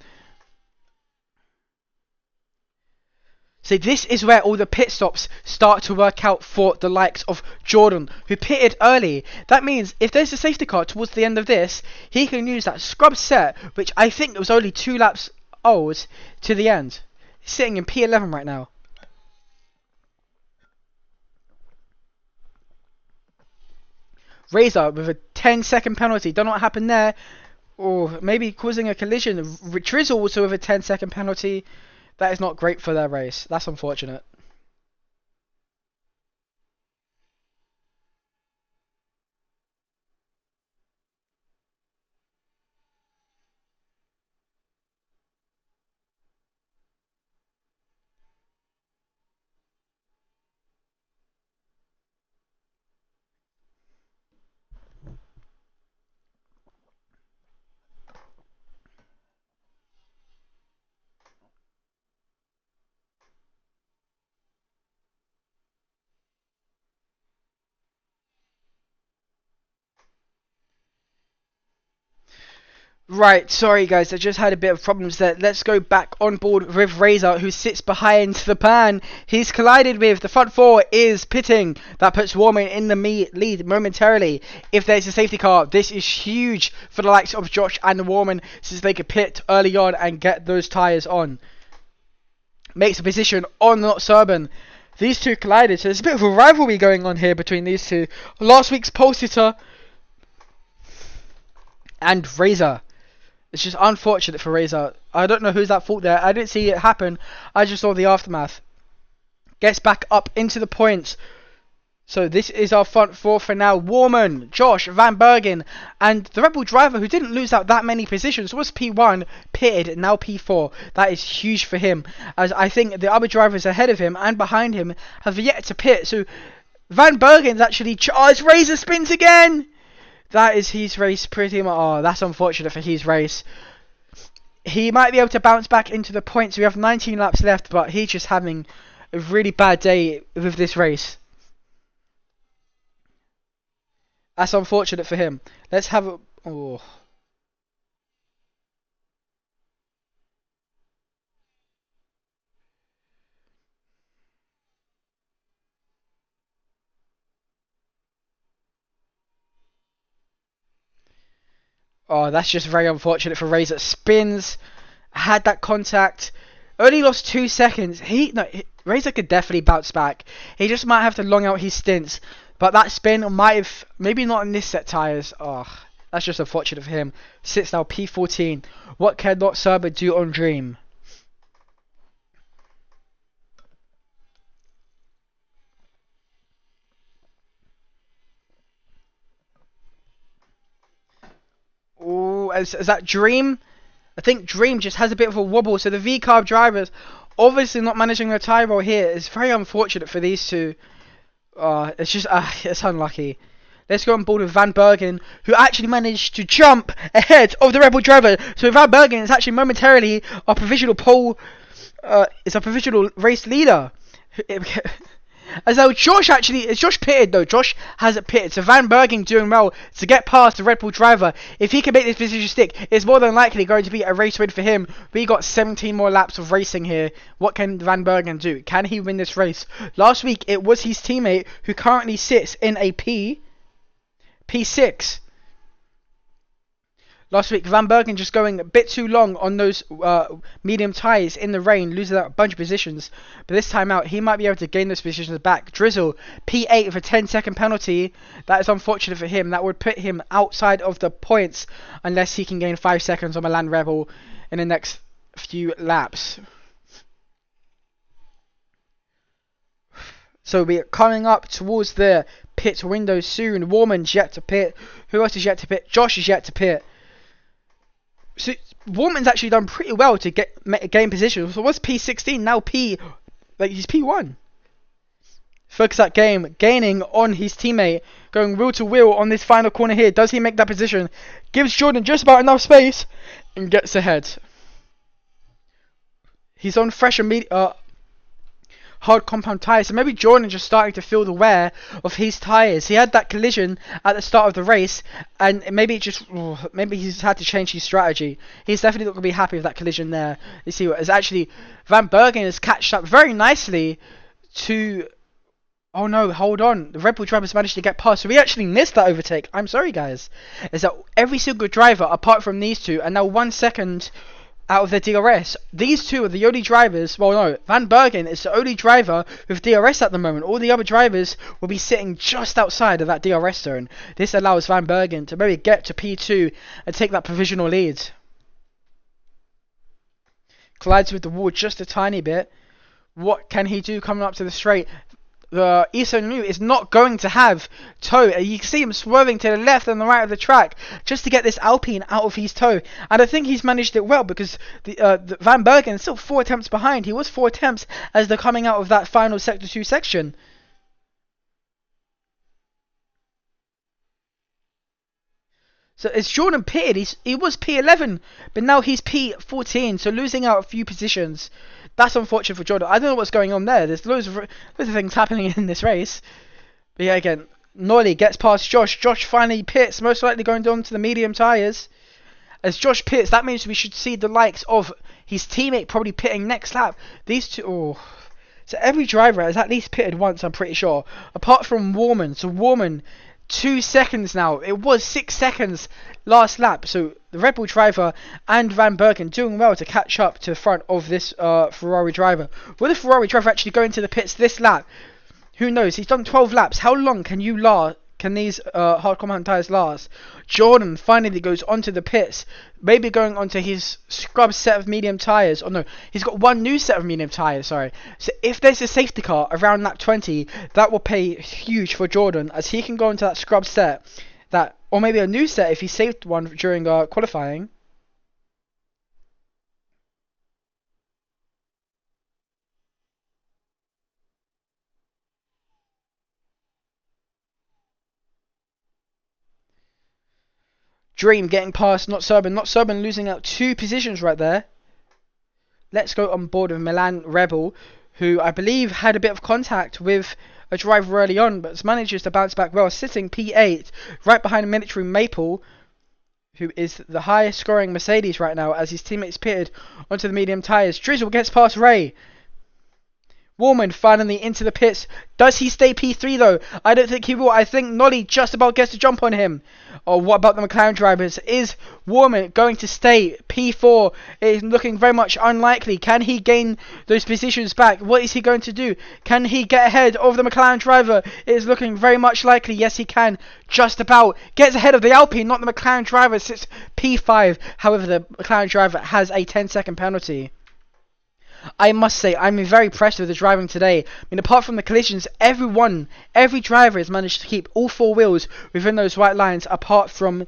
So this is where all the pit stops start to work out for the likes of Jordan, who pitted early. That means if there's a safety car towards the end of this, he can use that scrub set, which I think was only 2 laps old, to the end. He's sitting in P11 right now. Razor with a 10-second penalty. Don't know what happened there. Or maybe causing a collision. Drizzle also with a 10-second penalty. That is not great for their race. That's unfortunate. Right, sorry guys, I just had a bit of problems there. Let's go back on board with Razor, who sits behind the pan. He's collided with the front four is pitting. That puts Warman in the lead momentarily. If there's a safety car, this is huge for the likes of Josh and Warman, since they could pit early on and get those tyres on. Makes a position on Not Serban. These two collided, so there's a bit of a rivalry going on here between these two. Last week's pole sitter and Razor. It's just unfortunate for Razor. I don't know who's at fault there. I didn't see it happen. I just saw the aftermath. Gets back up into the points. So this is our front four for now. Warman, Josh, Van Bergen, and the Red Bull driver, who didn't lose out that many positions, was P1, pitted, now P4. That is huge for him, as I think the other drivers ahead of him and behind him have yet to pit. So Van Bergen's actually charged. Razor spins again. That is his race pretty much. Oh, that's unfortunate for his race. He might be able to bounce back into the points. We have 19 laps left, but he's just having a really bad day with this race. That's unfortunate for him. Let's have a... Oh. Oh, that's just very unfortunate for Razor. Spins, had that contact, only lost 2 seconds. Razor could definitely bounce back. He just might have to long out his stints. But that spin might have, maybe not in this set tyres. Oh, that's just unfortunate for him. Sits now P14. What can Not Serban do on Dream? Oh, is that Dream? I think Dream just has a bit of a wobble. So the V-Carb drivers obviously not managing their tyre roll here. It's very unfortunate for these two. It's just, it's unlucky. Let's go on board with Van Bergen, who actually managed to jump ahead of the Red Bull driver. So Van Bergen is actually momentarily our provisional is our provisional race leader. As though Josh is Josh pitted though? Josh hasn't pitted, so Van Bergen doing well to get past the Red Bull driver. If he can make this position stick, it's more than likely going to be a race win for him. We got 17 more laps of racing here. What can Van Bergen do? Can he win this race? Last week it was his teammate who currently sits in a P6. Last week, Van Bergen just going a bit too long on those medium tyres in the rain, losing out a bunch of positions. But this time out, he might be able to gain those positions back. Drizzle, P8 with a 10-second penalty. That is unfortunate for him. That would put him outside of the points unless he can gain 5 seconds on Milan Rebel in the next few laps. So we're coming up towards the pit window soon. Warman's yet to pit. Who else is yet to pit? Josh is yet to pit. So Warman's actually done pretty well to gain position. So what's P16 now? He's P1. Focus that game, gaining on his teammate, going wheel to wheel on this final corner here. Does he make that position? Gives Jordan just about enough space and gets ahead. He's on fresh and hard compound tyres, so maybe Jordan just starting to feel the wear of his tyres. He had that collision at the start of the race, and maybe maybe he's had to change his strategy. He's definitely not going to be happy with that collision there. You see what is actually Van Bergen has catched up very nicely to. Oh no, hold on. The Red Bull drivers managed to get past, so we actually missed that overtake. I'm sorry, guys. Is that every single driver apart from these two are now 1 second out of their DRS. These two are the only drivers. Well, no, Van Bergen is the only driver with DRS at the moment. All the other drivers will be sitting just outside of that DRS zone. This allows Van Bergen to maybe get to P2 and take that provisional lead. Collides with the wall just a tiny bit. What can he do coming up to the straight? The Iso New is not going to have toe. You can see him swerving to the left and the right of the track just to get this Alpine out of his toe. And I think he's managed it well because the Van Bergen is still 4 attempts behind. He was 4 attempts as they're coming out of that final Sector 2 section. So as Jordan pitted, he was P11, but now he's P14, so losing out a few positions. That's unfortunate for Jordan. I don't know what's going on there. There's loads of things happening in this race. But yeah, again, Norley gets past Josh. Josh finally pits, most likely going down to the medium tyres. as Josh pits. That means we should see the likes of his teammate probably pitting next lap. These two, oh. So every driver has at least pitted once, I'm pretty sure. Apart from Warman. So Warman, 2 seconds now. It was 6 seconds last lap. So the Red Bull driver and Van Bergen doing well to catch up to the front of this Ferrari driver. Will the Ferrari driver actually go into the pits this lap? Who knows? He's done 12 laps. How long can you last? Can these hard compound tyres last? Jordan finally goes onto the pits, maybe going onto his scrub set of medium tyres. Oh no, he's got one new set of medium tyres, sorry. So if there's a safety car around lap 20, that will pay huge for Jordan, as he can go into that scrub set, or maybe a new set if he saved one during qualifying. Dream getting past Not Serban losing out 2 positions right there. Let's go on board with Milan Rebel, who I believe had a bit of contact with a driver early on, but manages to bounce back well, sitting P8 right behind Military Maple, who is the highest scoring Mercedes right now, as his teammates pitted onto the medium tyres. Drizzle gets past Ray. Warman finally into the pits. Does he stay P3 though? I don't think he will. I think Nolly just about gets a jump on him. Or what about the McLaren drivers? Is Warman going to stay P4? It is looking very much unlikely. Can he gain those positions back? What is he going to do? Can he get ahead of the McLaren driver? It is looking very much likely. Yes, he can. Just about. Gets ahead of the Alpine, not the McLaren driver. Sits P5. However, the McLaren driver has a 10-second penalty. I must say, I'm very impressed with the driving today. I mean, apart from the collisions, every driver has managed to keep all 4 wheels within those white lines, apart from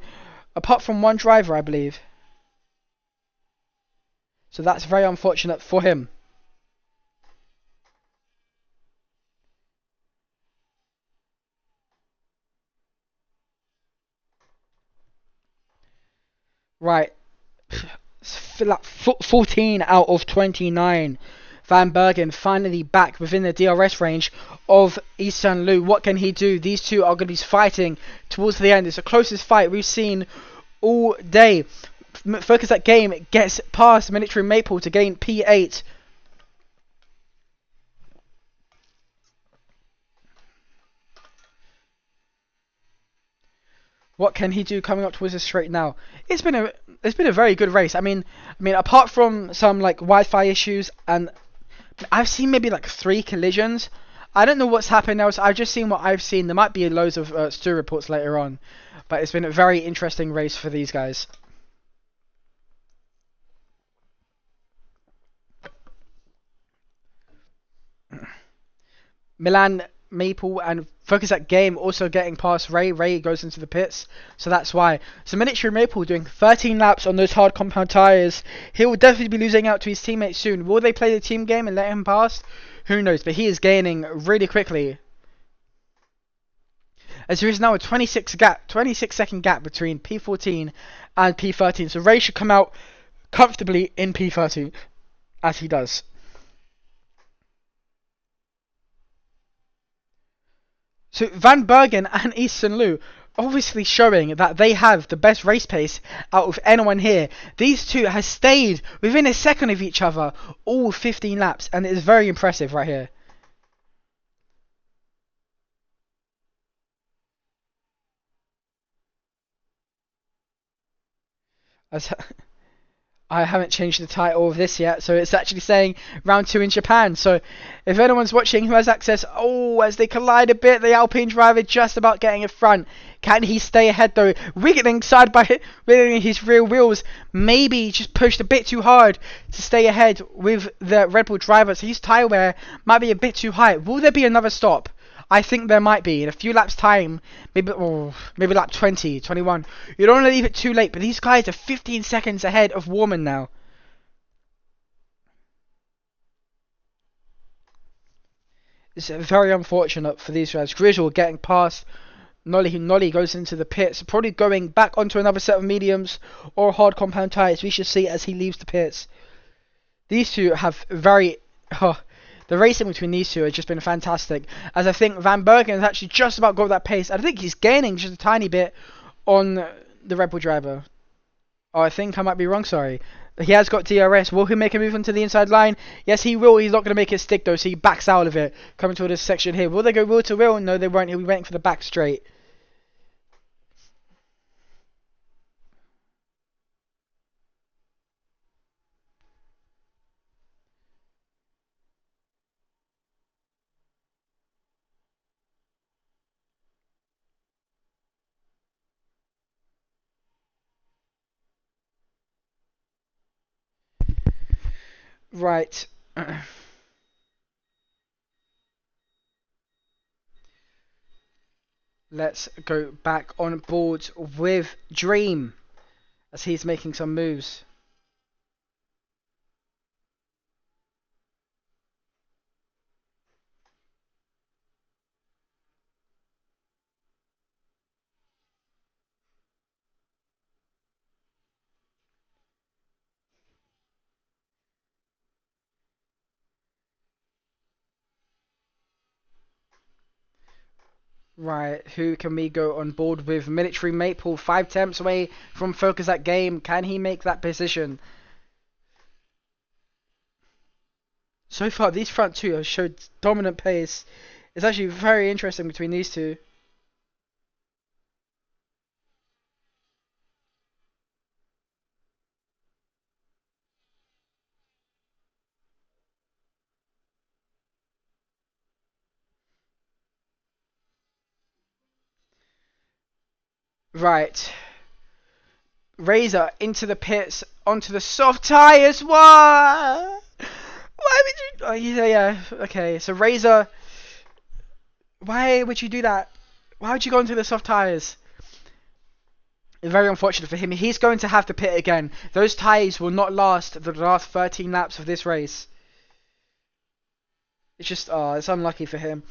one driver, I believe. So that's very unfortunate for him. Right. 14 out of 29. Van Bergen finally back within the DRS range of East St. Louis. What can he do? These two are going to be fighting towards the end. It's the closest fight we've seen all day. Focus that game gets past Military Maple to gain P8. What can he do coming up towards the straight now? It's been a very good race. I mean, apart from some like Wi-Fi issues, and I've seen maybe like 3 collisions. I don't know what's happened now. So I've just seen what I've seen. There might be loads of Stu reports later on, but it's been a very interesting race for these guys. Milan Maple and Focus that game also getting past Ray. Ray goes into the pits, so that's why. So Military Maple doing 13 laps on those hard compound tyres. He will definitely be losing out to his teammates soon. Will they play the team game and let him pass? Who knows, but he is gaining really quickly. As there is now a 26 second gap between P14 and P13. So Ray should come out comfortably in P13, as he does. So Van Bergen and East St. Louis obviously showing that they have the best race pace out of anyone here. These two have stayed within a second of each other all 15 laps, and it is very impressive right here. As I haven't changed the title of this yet, so it's actually saying round 2 in Japan. So if anyone's watching who has access, as they collide a bit, the Alpine driver just about getting in front. Can he stay ahead though? Wiggling his rear wheels, maybe just pushed a bit too hard to stay ahead with the Red Bull driver. So his tyre wear might be a bit too high. Will there be another stop? I think there might be in a few laps time, maybe lap 20, 21. You don't want to leave it too late, but these guys are 15 seconds ahead of Warman now. It's very unfortunate for these guys. Grizzle getting past Nolly. Nolly goes into the pits, probably going back onto another set of mediums or hard compound tyres. We should see as he leaves the pits. These two have the racing between these two has just been fantastic, as I think Van Bergen has actually just about got that pace. I think he's gaining just a tiny bit on the Red Bull driver. Oh, I think I might be wrong, sorry. He has got DRS. Will he make a move onto the inside line? Yes, he will. He's not going to make it stick, though, so he backs out of it. Coming to this section here. Will they go wheel to wheel? No, they won't. He'll be waiting for the back straight. Right. Let's go back on board with Dream as he's making some moves. Right, who can we go on board with? Military Maple, 5 temps away from focus that game. Can he make that position? So far, these front two have showed dominant pace. It's actually very interesting between these two. Right. Razor into the pits, onto the soft tyres. What? Why would you? Oh, yeah. Okay, so Razor. Why would you do that? Why would you go into the soft tyres? Very unfortunate for him. He's going to have to pit again. Those tyres will not last the last 13 laps of this race. It's just, it's unlucky for him.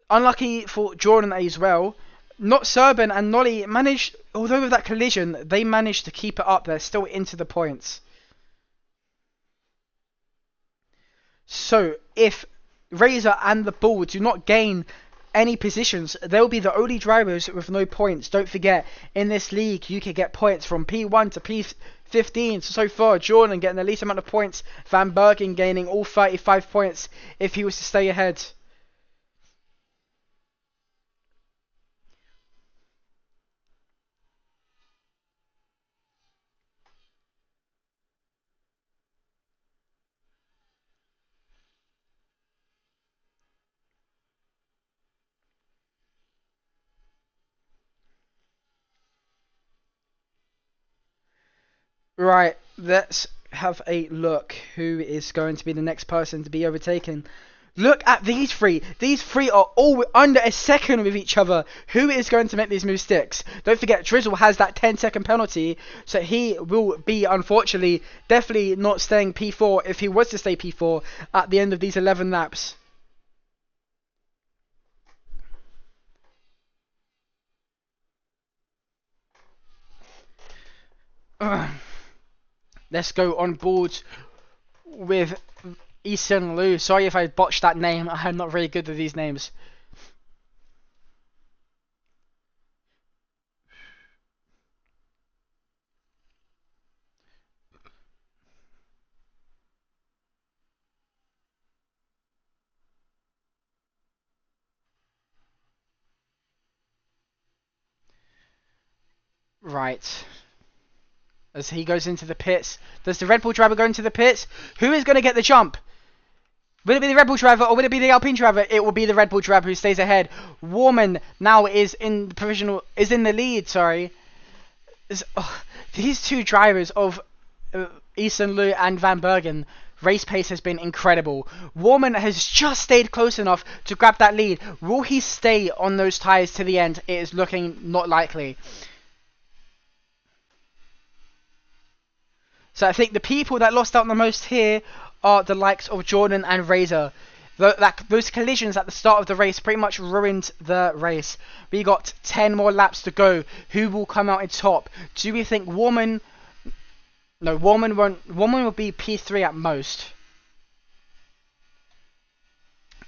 Unlucky for Jordan as well. Not Serban and Nolly managed, although with that collision, they managed to keep it up. They're still into the points. So, if Razor and the Bull do not gain any positions, they'll be the only drivers with no points. Don't forget, in this league, you can get points from P1 to P15. So far, Jordan getting the least amount of points. Van Bergen gaining all 35 points if he was to stay ahead. Right, let's have a look. Who is going to be the next person to be overtaken? Look at these three. These three are all under a second with each other. Who is going to make these moves sticks? Don't forget, Drizzle has that 10-second penalty, so he will be, unfortunately, definitely not staying P4 if he was to stay P4 at the end of these 11 laps. Let's go on board with Easton Liu. Sorry if I botched that name. I'm not very good with these names. Right. As he goes into the pits. Does the Red Bull driver go into the pits? Who is going to get the jump? Will it be the Red Bull driver or will it be the Alpine driver? It will be the Red Bull driver who stays ahead. Warman now is in the lead, sorry. These two drivers of Easton Liu and Van Bergen, race pace has been incredible. Warman has just stayed close enough to grab that lead. Will he stay on those tyres to the end? It is looking not likely. So I think the people that lost out the most here are the likes of Jordan and Razor. Those collisions at the start of the race pretty much ruined the race. We got 10 more laps to go. Who will come out in top? Do we think Warman... No, Warman won't. Warman will be P3 at most.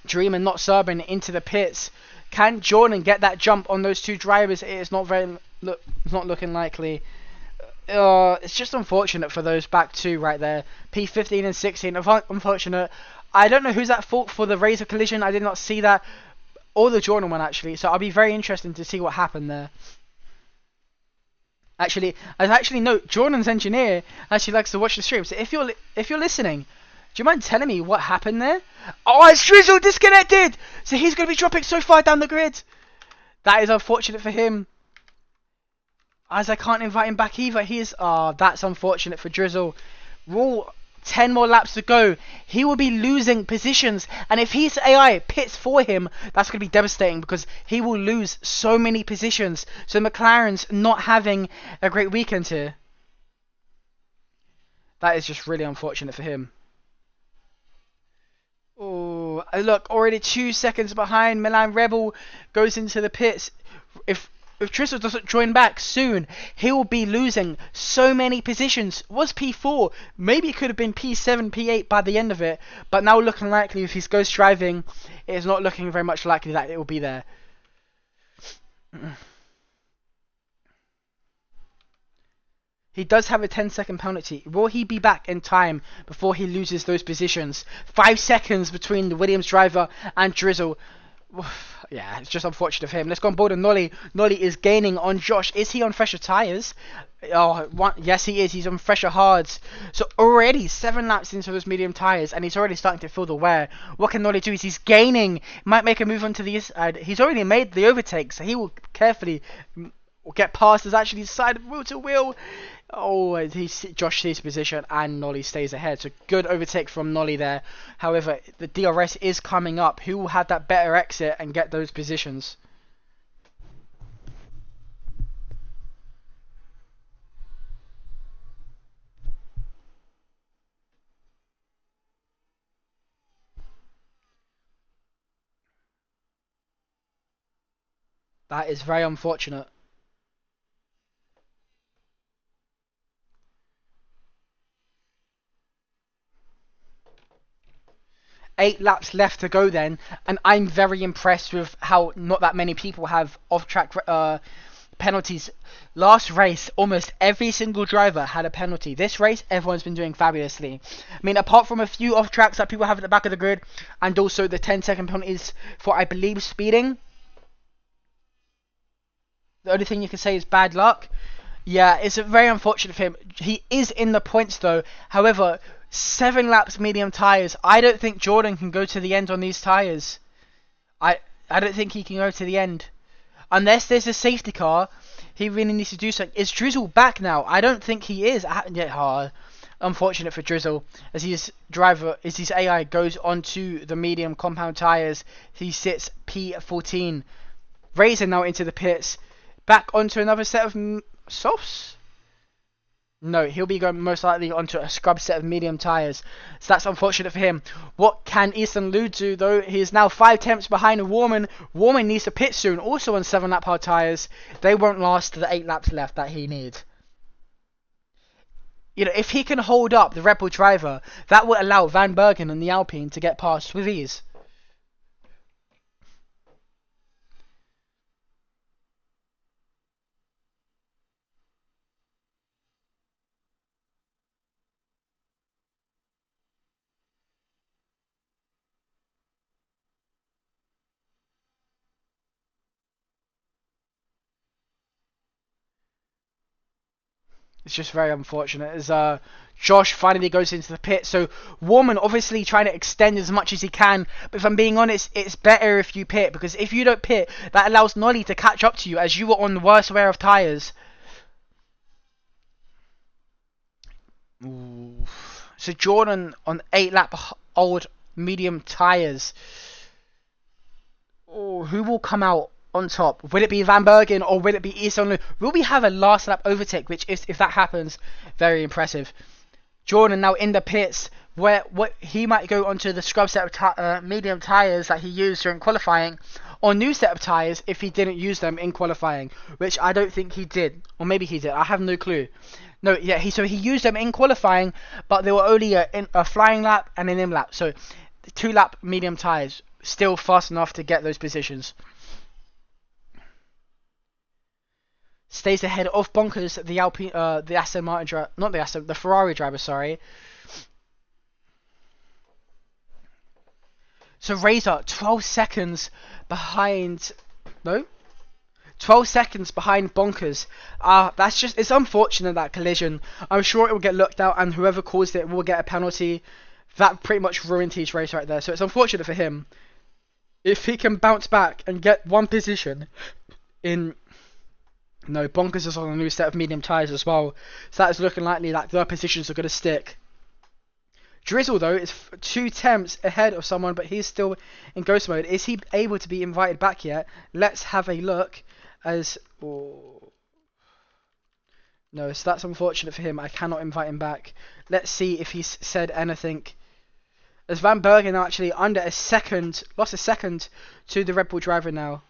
Dream and not Serban into the pits. Can Jordan get that jump on those two drivers? It is not very... it's not looking likely. It's just unfortunate for those back two right there. P15 and 16. Unfortunate. I don't know who's at fault for the Razor collision. I did not see that. Or the Jordan one, actually. So I'll be very interested to see what happened there. Actually, I actually know Jordan's engineer actually likes to watch the stream. So if you're listening, do you mind telling me what happened there? Oh, it's Drizzle disconnected! So he's going to be dropping so far down the grid. That is unfortunate for him. As I can't invite him back either. He is... Oh, that's unfortunate for Drizzle. Rule 10 more laps to go. He will be losing positions. And if his AI pits for him, that's going to be devastating because he will lose so many positions. So McLaren's not having a great weekend here. That is just really unfortunate for him. Oh, look, already 2 seconds behind. Milan Rebel goes into the pits. If Drizzle doesn't join back soon, he will be losing so many positions. Was P4, maybe it could have been P7, P8 by the end of it, but now looking likely if he's ghost driving, it is not looking very much likely that it will be there. He does have a 10-second penalty. Will he be back in time before he loses those positions? 5 seconds between the Williams driver and Drizzle. Yeah, it's just unfortunate for him. Let's go on board with Nolly. Nolly is gaining on Josh. Is he on fresher tyres? Yes, he is. He's on fresher hards. So already 7 laps into those medium tyres, and he's already starting to feel the wear. What can Nolly do? Is he's gaining. Might make a move onto the side. He's already made the overtake, so he will carefully get past his actually side wheel to wheel. Oh, Josh sees position and Nolly stays ahead. So good overtake from Nolly there. However, the DRS is coming up. Who will have that better exit and get those positions? That is very unfortunate. 8 laps left to go then, and I'm very impressed with how not that many people have off-track penalties. Last race, almost every single driver had a penalty. This race, everyone's been doing fabulously. I mean, apart from a few off-tracks that people have at the back of the grid, and also the 10-second penalties for, I believe, speeding. The only thing you can say is bad luck. Yeah, it's very unfortunate for him. He is in the points though. However, 7 laps medium tyres. I don't think Jordan can go to the end on these tyres. I don't think he can go to the end. Unless there's a safety car, he really needs to do something. Is Drizzle back now? I don't think he is. Unfortunate for Drizzle, as his AI goes onto the medium compound tyres. He sits P14. Razor now into the pits. Back onto another set of softs? No, he'll be going most likely onto a scrub set of medium tyres. So that's unfortunate for him. What can Easton Lu do though? He is now 5 tenths behind Warman. Warman needs to pit soon, also on 7 lap hard tyres. They won't last the 8 laps left that he needs. You know, if he can hold up the Red Bull driver, that will allow Van Bergen and the Alpine to get past with ease. It's just very unfortunate as Josh finally goes into the pit. So Warman obviously trying to extend as much as he can. But if I'm being honest, it's better if you pit. Because if you don't pit, that allows Nolly to catch up to you as you were on the worst wear of tyres. So Jordan on 8 lap old medium tyres. Oh, who will come out on top? Will it be Van Bergen or will it be Easton? Will we have a last lap overtake? Which is, if that happens, very impressive. Jordan now in the pits, where what he might go onto the scrub set of medium tyres that he used during qualifying, or new set of tyres if he didn't use them in qualifying, which I don't think he did, or maybe he did. I have no clue. No, yeah, he used them in qualifying, but they were only a flying lap and an in lap. So 2 lap medium tyres, still fast enough to get those positions. stays ahead of Bonkers, the Aston Martin driver, not the Ferrari driver, sorry. So Razor, 12 seconds behind, no? 12 seconds behind Bonkers. It's unfortunate, that collision. I'm sure it will get looked out and whoever caused it will get a penalty. That pretty much ruined his race right there. So it's unfortunate for him. If he can bounce back and get one position in... No, Bonkers is on a new set of medium tyres as well. So that is looking likely that their positions are going to stick. Drizzle, though, is 2 tenths ahead of someone, but he's still in ghost mode. Is he able to be invited back yet? Let's have a look. No, so that's unfortunate for him. I cannot invite him back. Let's see if he's said anything. As Van Bergen actually under a second, lost a second to the Red Bull driver now.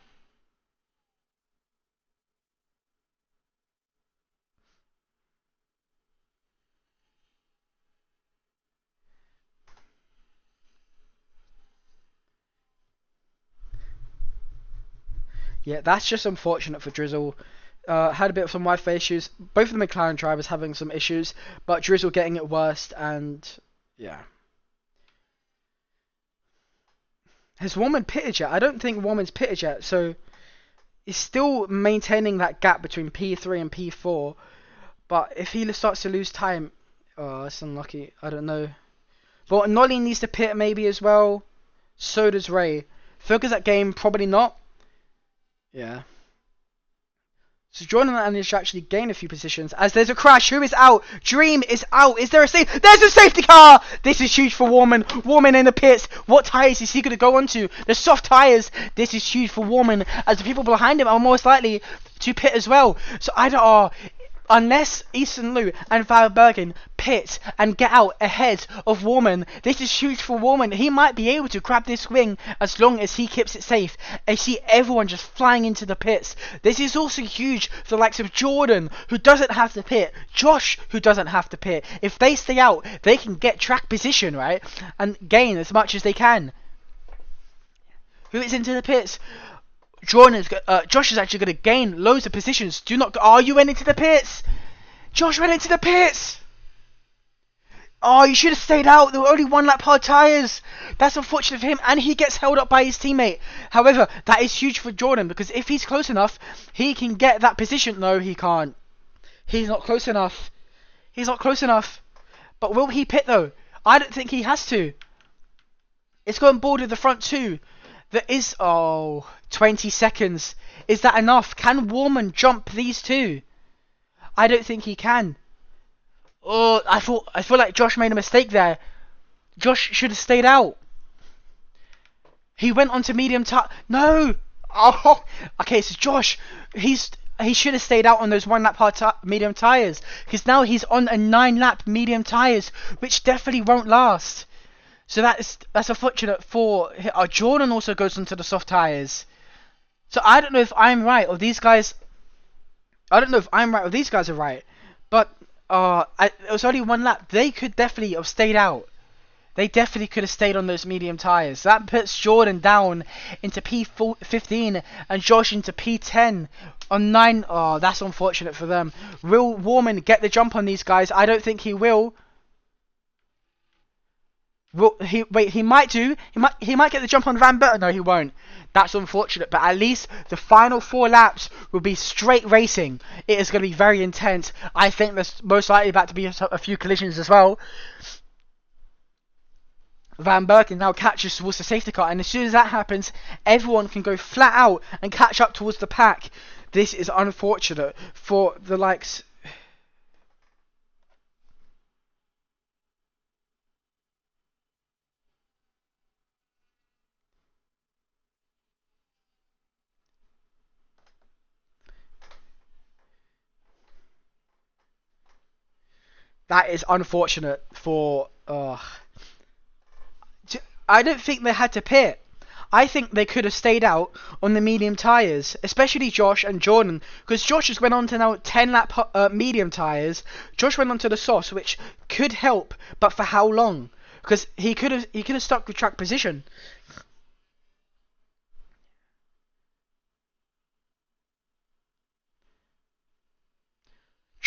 Yeah, that's just unfortunate for Drizzle. Had a bit of some Wi-Fi issues. Both of the McLaren drivers having some issues, but Drizzle getting it worst, and yeah. Has Warman pitted yet? I don't think Warman's pitted yet, so he's still maintaining that gap between P3 and P4. But if he starts to lose time, oh, that's unlucky. I don't know. But Nolly needs to pit maybe as well. So does Ray. Focus that game, probably not. Yeah. So Jordan and Anish actually gain a few positions as there's a crash. Who is out? Dream is out. Is there a safe? There's a safety car! This is huge for Warman. Warman in the pits. What tyres is he going to go onto? The soft tyres. This is huge for Warman as the people behind him are most likely to pit as well. So I don't... unless Easton Lou and Van Bergen pit and get out ahead of Warman, this is huge for Warman. He might be able to grab this wing as long as he keeps it safe. I see everyone just flying into the pits. This is also huge for the likes of Jordan, who doesn't have to pit, Josh, who doesn't have to pit. If they stay out, they can get track position, right, and gain as much as they can. Who is into the pits? Josh is actually going to gain loads of positions. Oh, you went into the pits. Josh went into the pits. Oh, you should have stayed out. There were only 1 lap hard tyres. That's unfortunate for him, and he gets held up by his teammate. However, that is huge for Jordan, because if he's close enough, he can get that position. No, he can't. He's not close enough. He's not close enough. But will he pit, though? I don't think he has to. It's going board with the front 2. There is... Oh, 20 seconds. Is that enough? Can Warman jump these 2? I don't think he can. Oh, I feel like Josh made a mistake there. Josh should have stayed out. He went onto medium tire. No! Oh, okay, so Josh, he should have stayed out on those 1 lap hard medium tyres. Because now he's on a 9 lap medium tyres, which definitely won't last. So that's unfortunate for... Jordan also goes into the soft tyres. So I don't know if I'm right or these guys... I don't know if I'm right or these guys are right. But it was only 1 lap. They could definitely have stayed out. They definitely could have stayed on those medium tyres. That puts Jordan down into P15 and Josh into P10 on 9. Oh, that's unfortunate for them. Will Warman get the jump on these guys? I don't think he will. He might do. He might get the jump on Van Bergen. No, he won't. That's unfortunate. But at least the final 4 laps will be straight racing. It is going to be very intense. I think there's most likely about to be a few collisions as well. Van Bergen now catches towards the safety car, and as soon as that happens, everyone can go flat out and catch up towards the pack. This is unfortunate for the likes. That is unfortunate for... I don't think they had to pit. I think they could have stayed out on the medium tyres, especially Josh and Jordan, because Josh has went on to now 10 lap medium tyres. Josh went on to the softs, which could help, but for how long? Because he could have stuck with track position.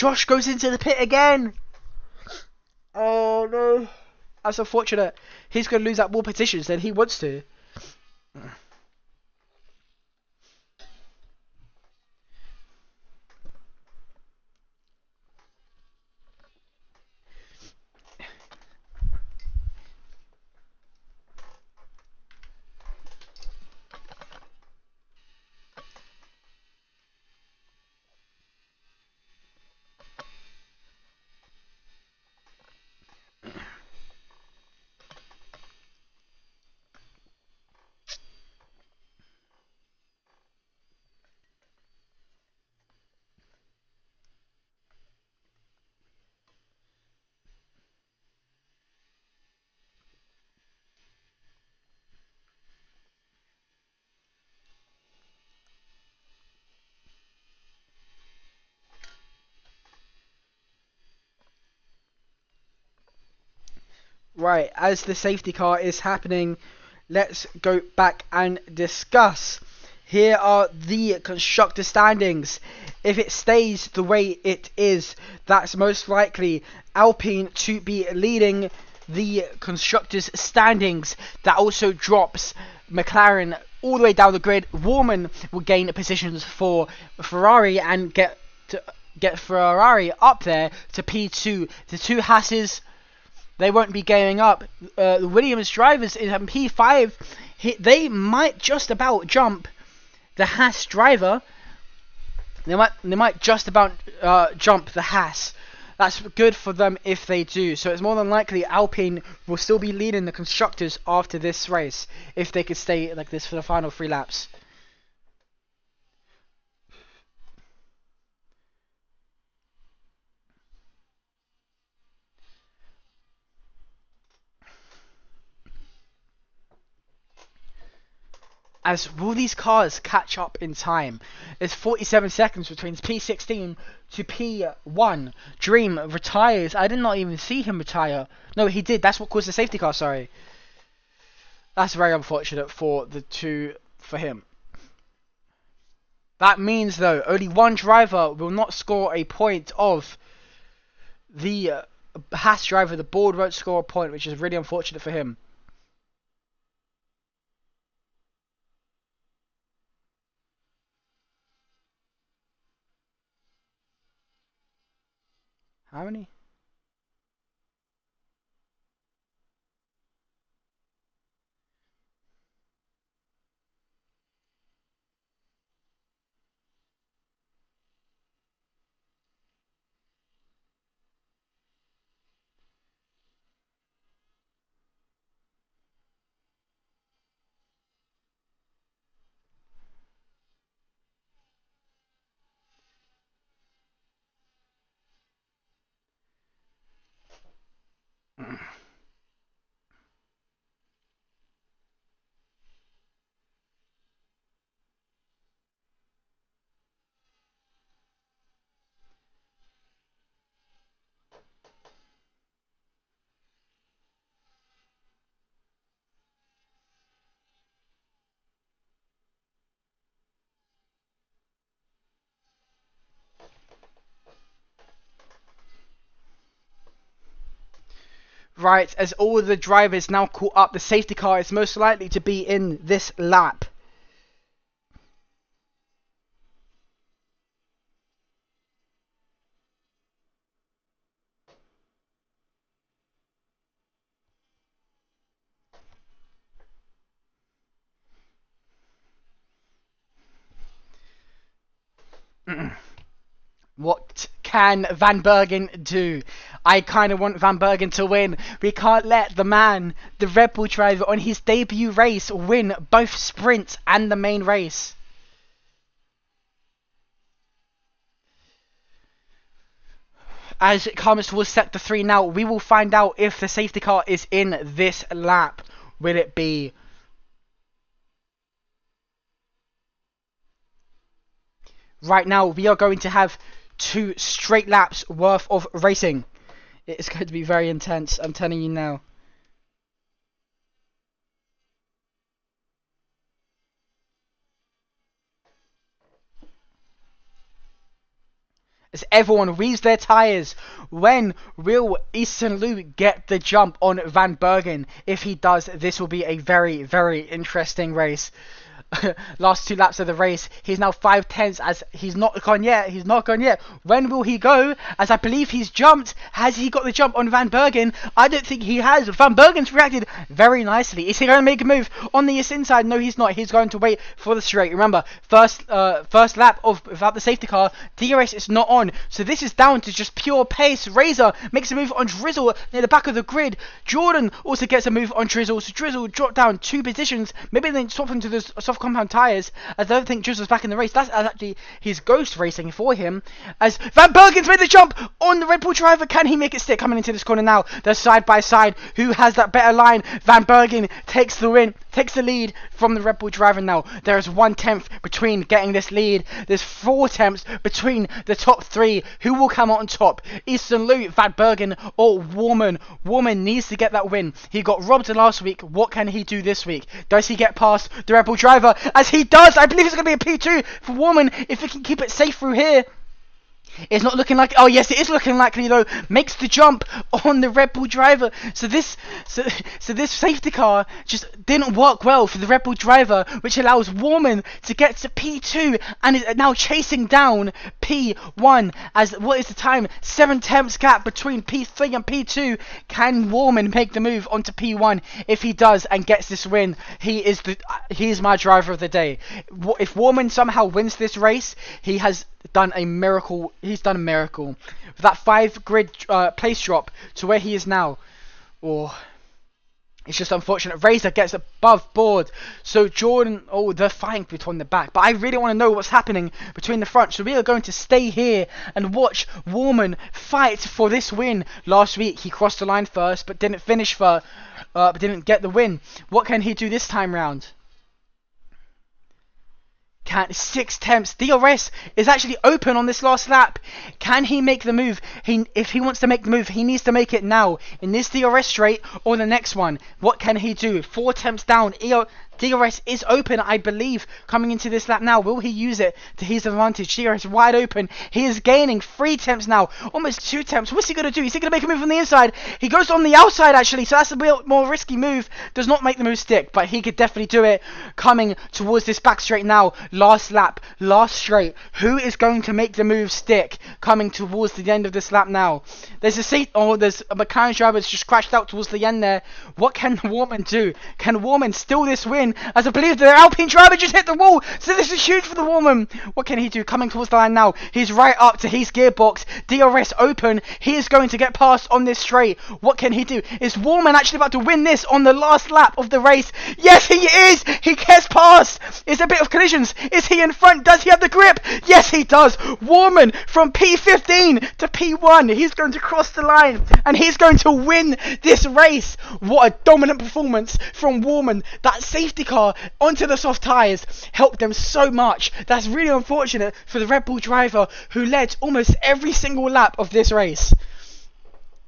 Josh goes into the pit again. Oh no. That's unfortunate. He's going to lose out more positions than he wants to. Right, as the safety car is happening, let's go back and discuss. Here are the constructor standings. If it stays the way it is, that's most likely Alpine to be leading the constructors standings. That also drops McLaren all the way down the grid. Warman will gain positions for Ferrari and get Ferrari up there to P2. The two Hasses, they won't be going up. The Williams drivers in P5, they might just about jump the Haas driver. They might just about jump the Haas. That's good for them if they do. So it's more than likely Alpine will still be leading the constructors after this race if they could stay like this for the final 3 laps. As will these cars catch up in time? There's 47 seconds between P16 to P1. Dream retires. I did not even see him retire. No, he did. That's what caused the safety car, sorry. That's very unfortunate for him. That means, though, only one driver will not score a point of the Haas driver. The board won't score a point, which is really unfortunate for him. How many? Right, as all the drivers now caught up, the safety car is most likely to be in this lap. What can Van Bergen do? I kind of want Van Bergen to win. We can't let the man, the Red Bull driver, on his debut race win both sprint and the main race. As it comes towards sector 3 now, we will find out if the safety car is in this lap. Will it be? Right now, we are going to have 2 straight laps worth of racing. It's going to be very intense, I'm telling you now. as everyone weaves their tyres. When will Easton Lou get the jump on Van Bergen? If he does, this will be a very, very interesting race. Last 2 laps of the race, he's now 5/10 as he's not gone yet. When will he go? As I believe he's jumped. Has he got the jump on Van Bergen? I don't think he has. Van Bergen's reacted very nicely. Is he going to make a move on the inside? No, he's not. He's going to wait for the straight. Remember, first lap of without the safety car, DRS is not on, so this is down to just pure pace. Razor makes a move on Drizzle near the back of the grid. Jordan also gets a move on Drizzle, so Drizzle dropped down 2 positions. Maybe they swap into the soft compound tyres, as I don't think Drizzle's back in the race. That's actually his ghost racing for him, as Van Bergen's made the jump on the Red Bull driver. Can he make it stick? Coming into this corner now, they're side by side. Who has that better line? Van Bergen takes the win, takes the lead from the Red Bull driver now. There is 1/10 between getting this lead. There's 4 attempts between the top 3. Who will come out on top? Easton Lou, Van Bergen, or Warman? Warman needs to get that win. He got robbed last week. What can he do this week? Does he get past the Red Bull driver? As he does, I believe it's going to be a P2 for Warman if he can keep it safe through here. It's not looking like. Oh yes, it is looking likely though. Makes the jump on the Red Bull driver. So this safety car just didn't work well for the Red Bull driver, which allows Warman to get to P2 and is now chasing down P1. As what is the time? 7/10 gap between P3 and P2. Can Warman make the move onto P1? If he does and gets this win, he is my driver of the day. If Warman somehow wins this race, he has done a miracle. He's done a miracle with that 5 grid place drop to where he is now. Oh, it's just unfortunate. Razor gets above board, so Jordan, they're fighting between the back, but I really want to know what's happening between the front, so we are going to stay here and watch Warman fight for this win. Last week he crossed the line first but didn't finish but didn't get the win. What can he do this time round? 6 attempts. DRS is actually open on this last lap. Can he make the move? If he wants to make the move, he needs to make it now in this DRS straight or the next one. What can he do? 4 attempts down. DRS is open, I believe, coming into this lap now. Will he use it to his advantage? DRS wide open. He is gaining 3 attempts now. Almost 2 attempts. What's he going to do? Is he going to make a move on the inside? He goes on the outside, actually, so that's a bit more risky move. Does not make the move stick, but he could definitely do it. Coming towards this back straight now. Last lap. Last straight. Who is going to make the move stick? Coming towards the end of this lap now. There's there's a McLaren driver that's just crashed out towards the end there. What can Warman do? Can Warman steal this win? As I believe the Alpine driver just hit the wall, so this is huge for the Warman. What can he do? Coming towards the line now. He's right up to his gearbox. DRS open. He is going to get past on this straight. What can he do? Is Warman actually about to win this on the last lap of the race? Yes, he is. He gets past. It's a bit of collisions. Is he in front? Does he have the grip? Yes, he does. Warman from P15 to P1. He's going to cross the line and he's going to win this race. What a dominant performance from Warman. That safety car onto the soft tyres helped them so much. That's really unfortunate for the Red Bull driver who led almost every single lap of this race.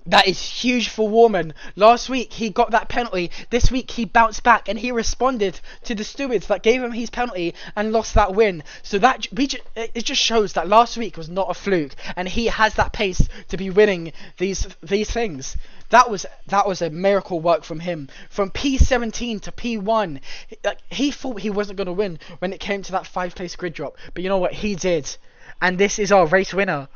That is huge for Warman. Last week he got that penalty. This week he bounced back and he responded to the stewards that gave him his penalty and lost that win. So that it just shows that last week was not a fluke, and he has that pace to be winning these things. That was a miracle work from him. From P17 to P1, he thought he wasn't going to win when it came to that 5-place grid drop, but you know what, he did, and this is our race winner.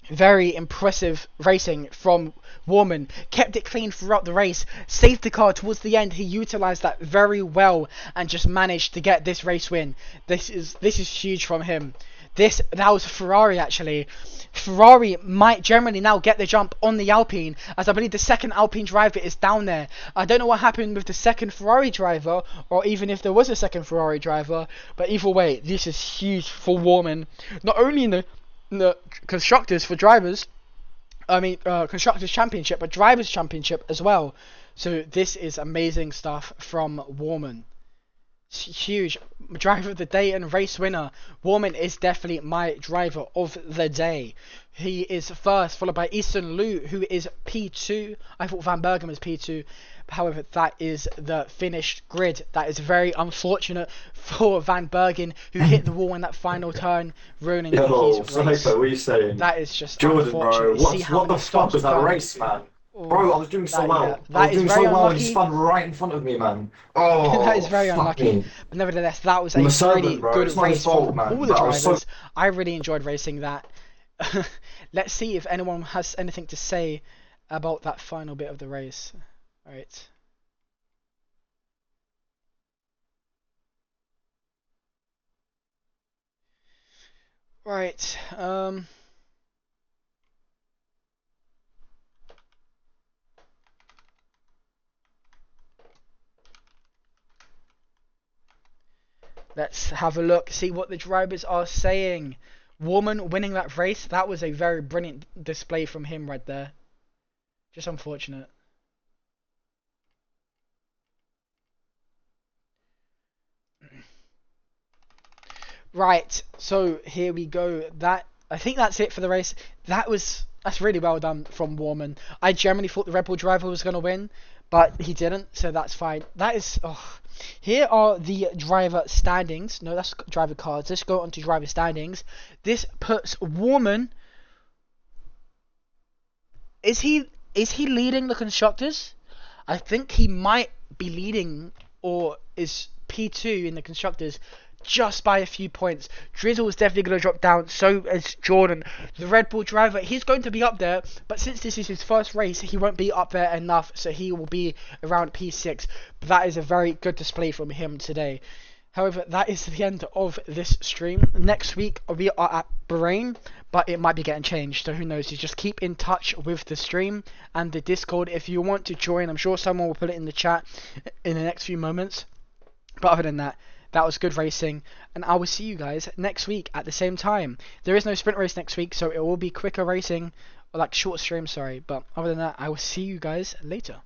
Very impressive racing from Warman. Kept it clean throughout the race. Saved the car towards the end. He utilised that very well and just managed to get this race win. This is huge from him. That was Ferrari actually. Ferrari might generally now get the jump on the Alpine, as I believe the second Alpine driver is down there. I don't know what happened with the second Ferrari driver, or even if there was a second Ferrari driver, but either way, this is huge for Warman. Not only in the constructors for drivers, constructors championship, but drivers championship as well. So this is amazing stuff from Warman. Huge driver of the day and race winner. Warman is definitely my driver of the day. He is first, followed by Easton Liu, who is P2. I thought Van Bergen was P2. However, that is the finished grid. That is very unfortunate for Van Bergen, who hit the wall in that final turn, ruining his race. Sniper, what are you saying? That is just Jordan, unfortunate. bro. See how What the many fuck stops was that done. race, man? Oh, Bro, I was doing so well. that I was is doing very so well and unlucky. he spun right in front of me, man. That is Oh, very fuck unlucky. me. But nevertheless, that was I'm a a servant, really bro. good It's not his race fault, from man. all the But I was drivers. so... I really enjoyed racing that. Let's see if anyone has anything to say about that final bit of the race. Alright. Right, let's have a look, see what the drivers are saying. Woman winning that race, that was a very brilliant display from him right there. Just unfortunate. Right, so here we go. That, I think that's it for the race. That's really well done from Warman. I generally thought the Red Bull driver was going to win, but he didn't, so that's fine. That is, here are the driver standings. No, that's driver cards. Let's go on to driver standings. This puts Warman. Is he leading the constructors? I think he might be leading, or is P2 in the constructors, just by a few points. Drizzle is definitely going to drop down, so is Jordan. The Red Bull driver, he's going to be up there, but since this is his first race, he won't be up there enough, so he will be around P6. But that is a very good display from him today. However, that is the end of this stream. Next week, we are at Bahrain, but it might be getting changed, so who knows. You just keep in touch with the stream and the Discord if you want to join. I'm sure someone will put it in the chat in the next few moments. But other than that, that was good racing, and I will see you guys next week at the same time. There is no sprint race next week, so it will be quicker racing, or like short stream, sorry. But other than that, I will see you guys later.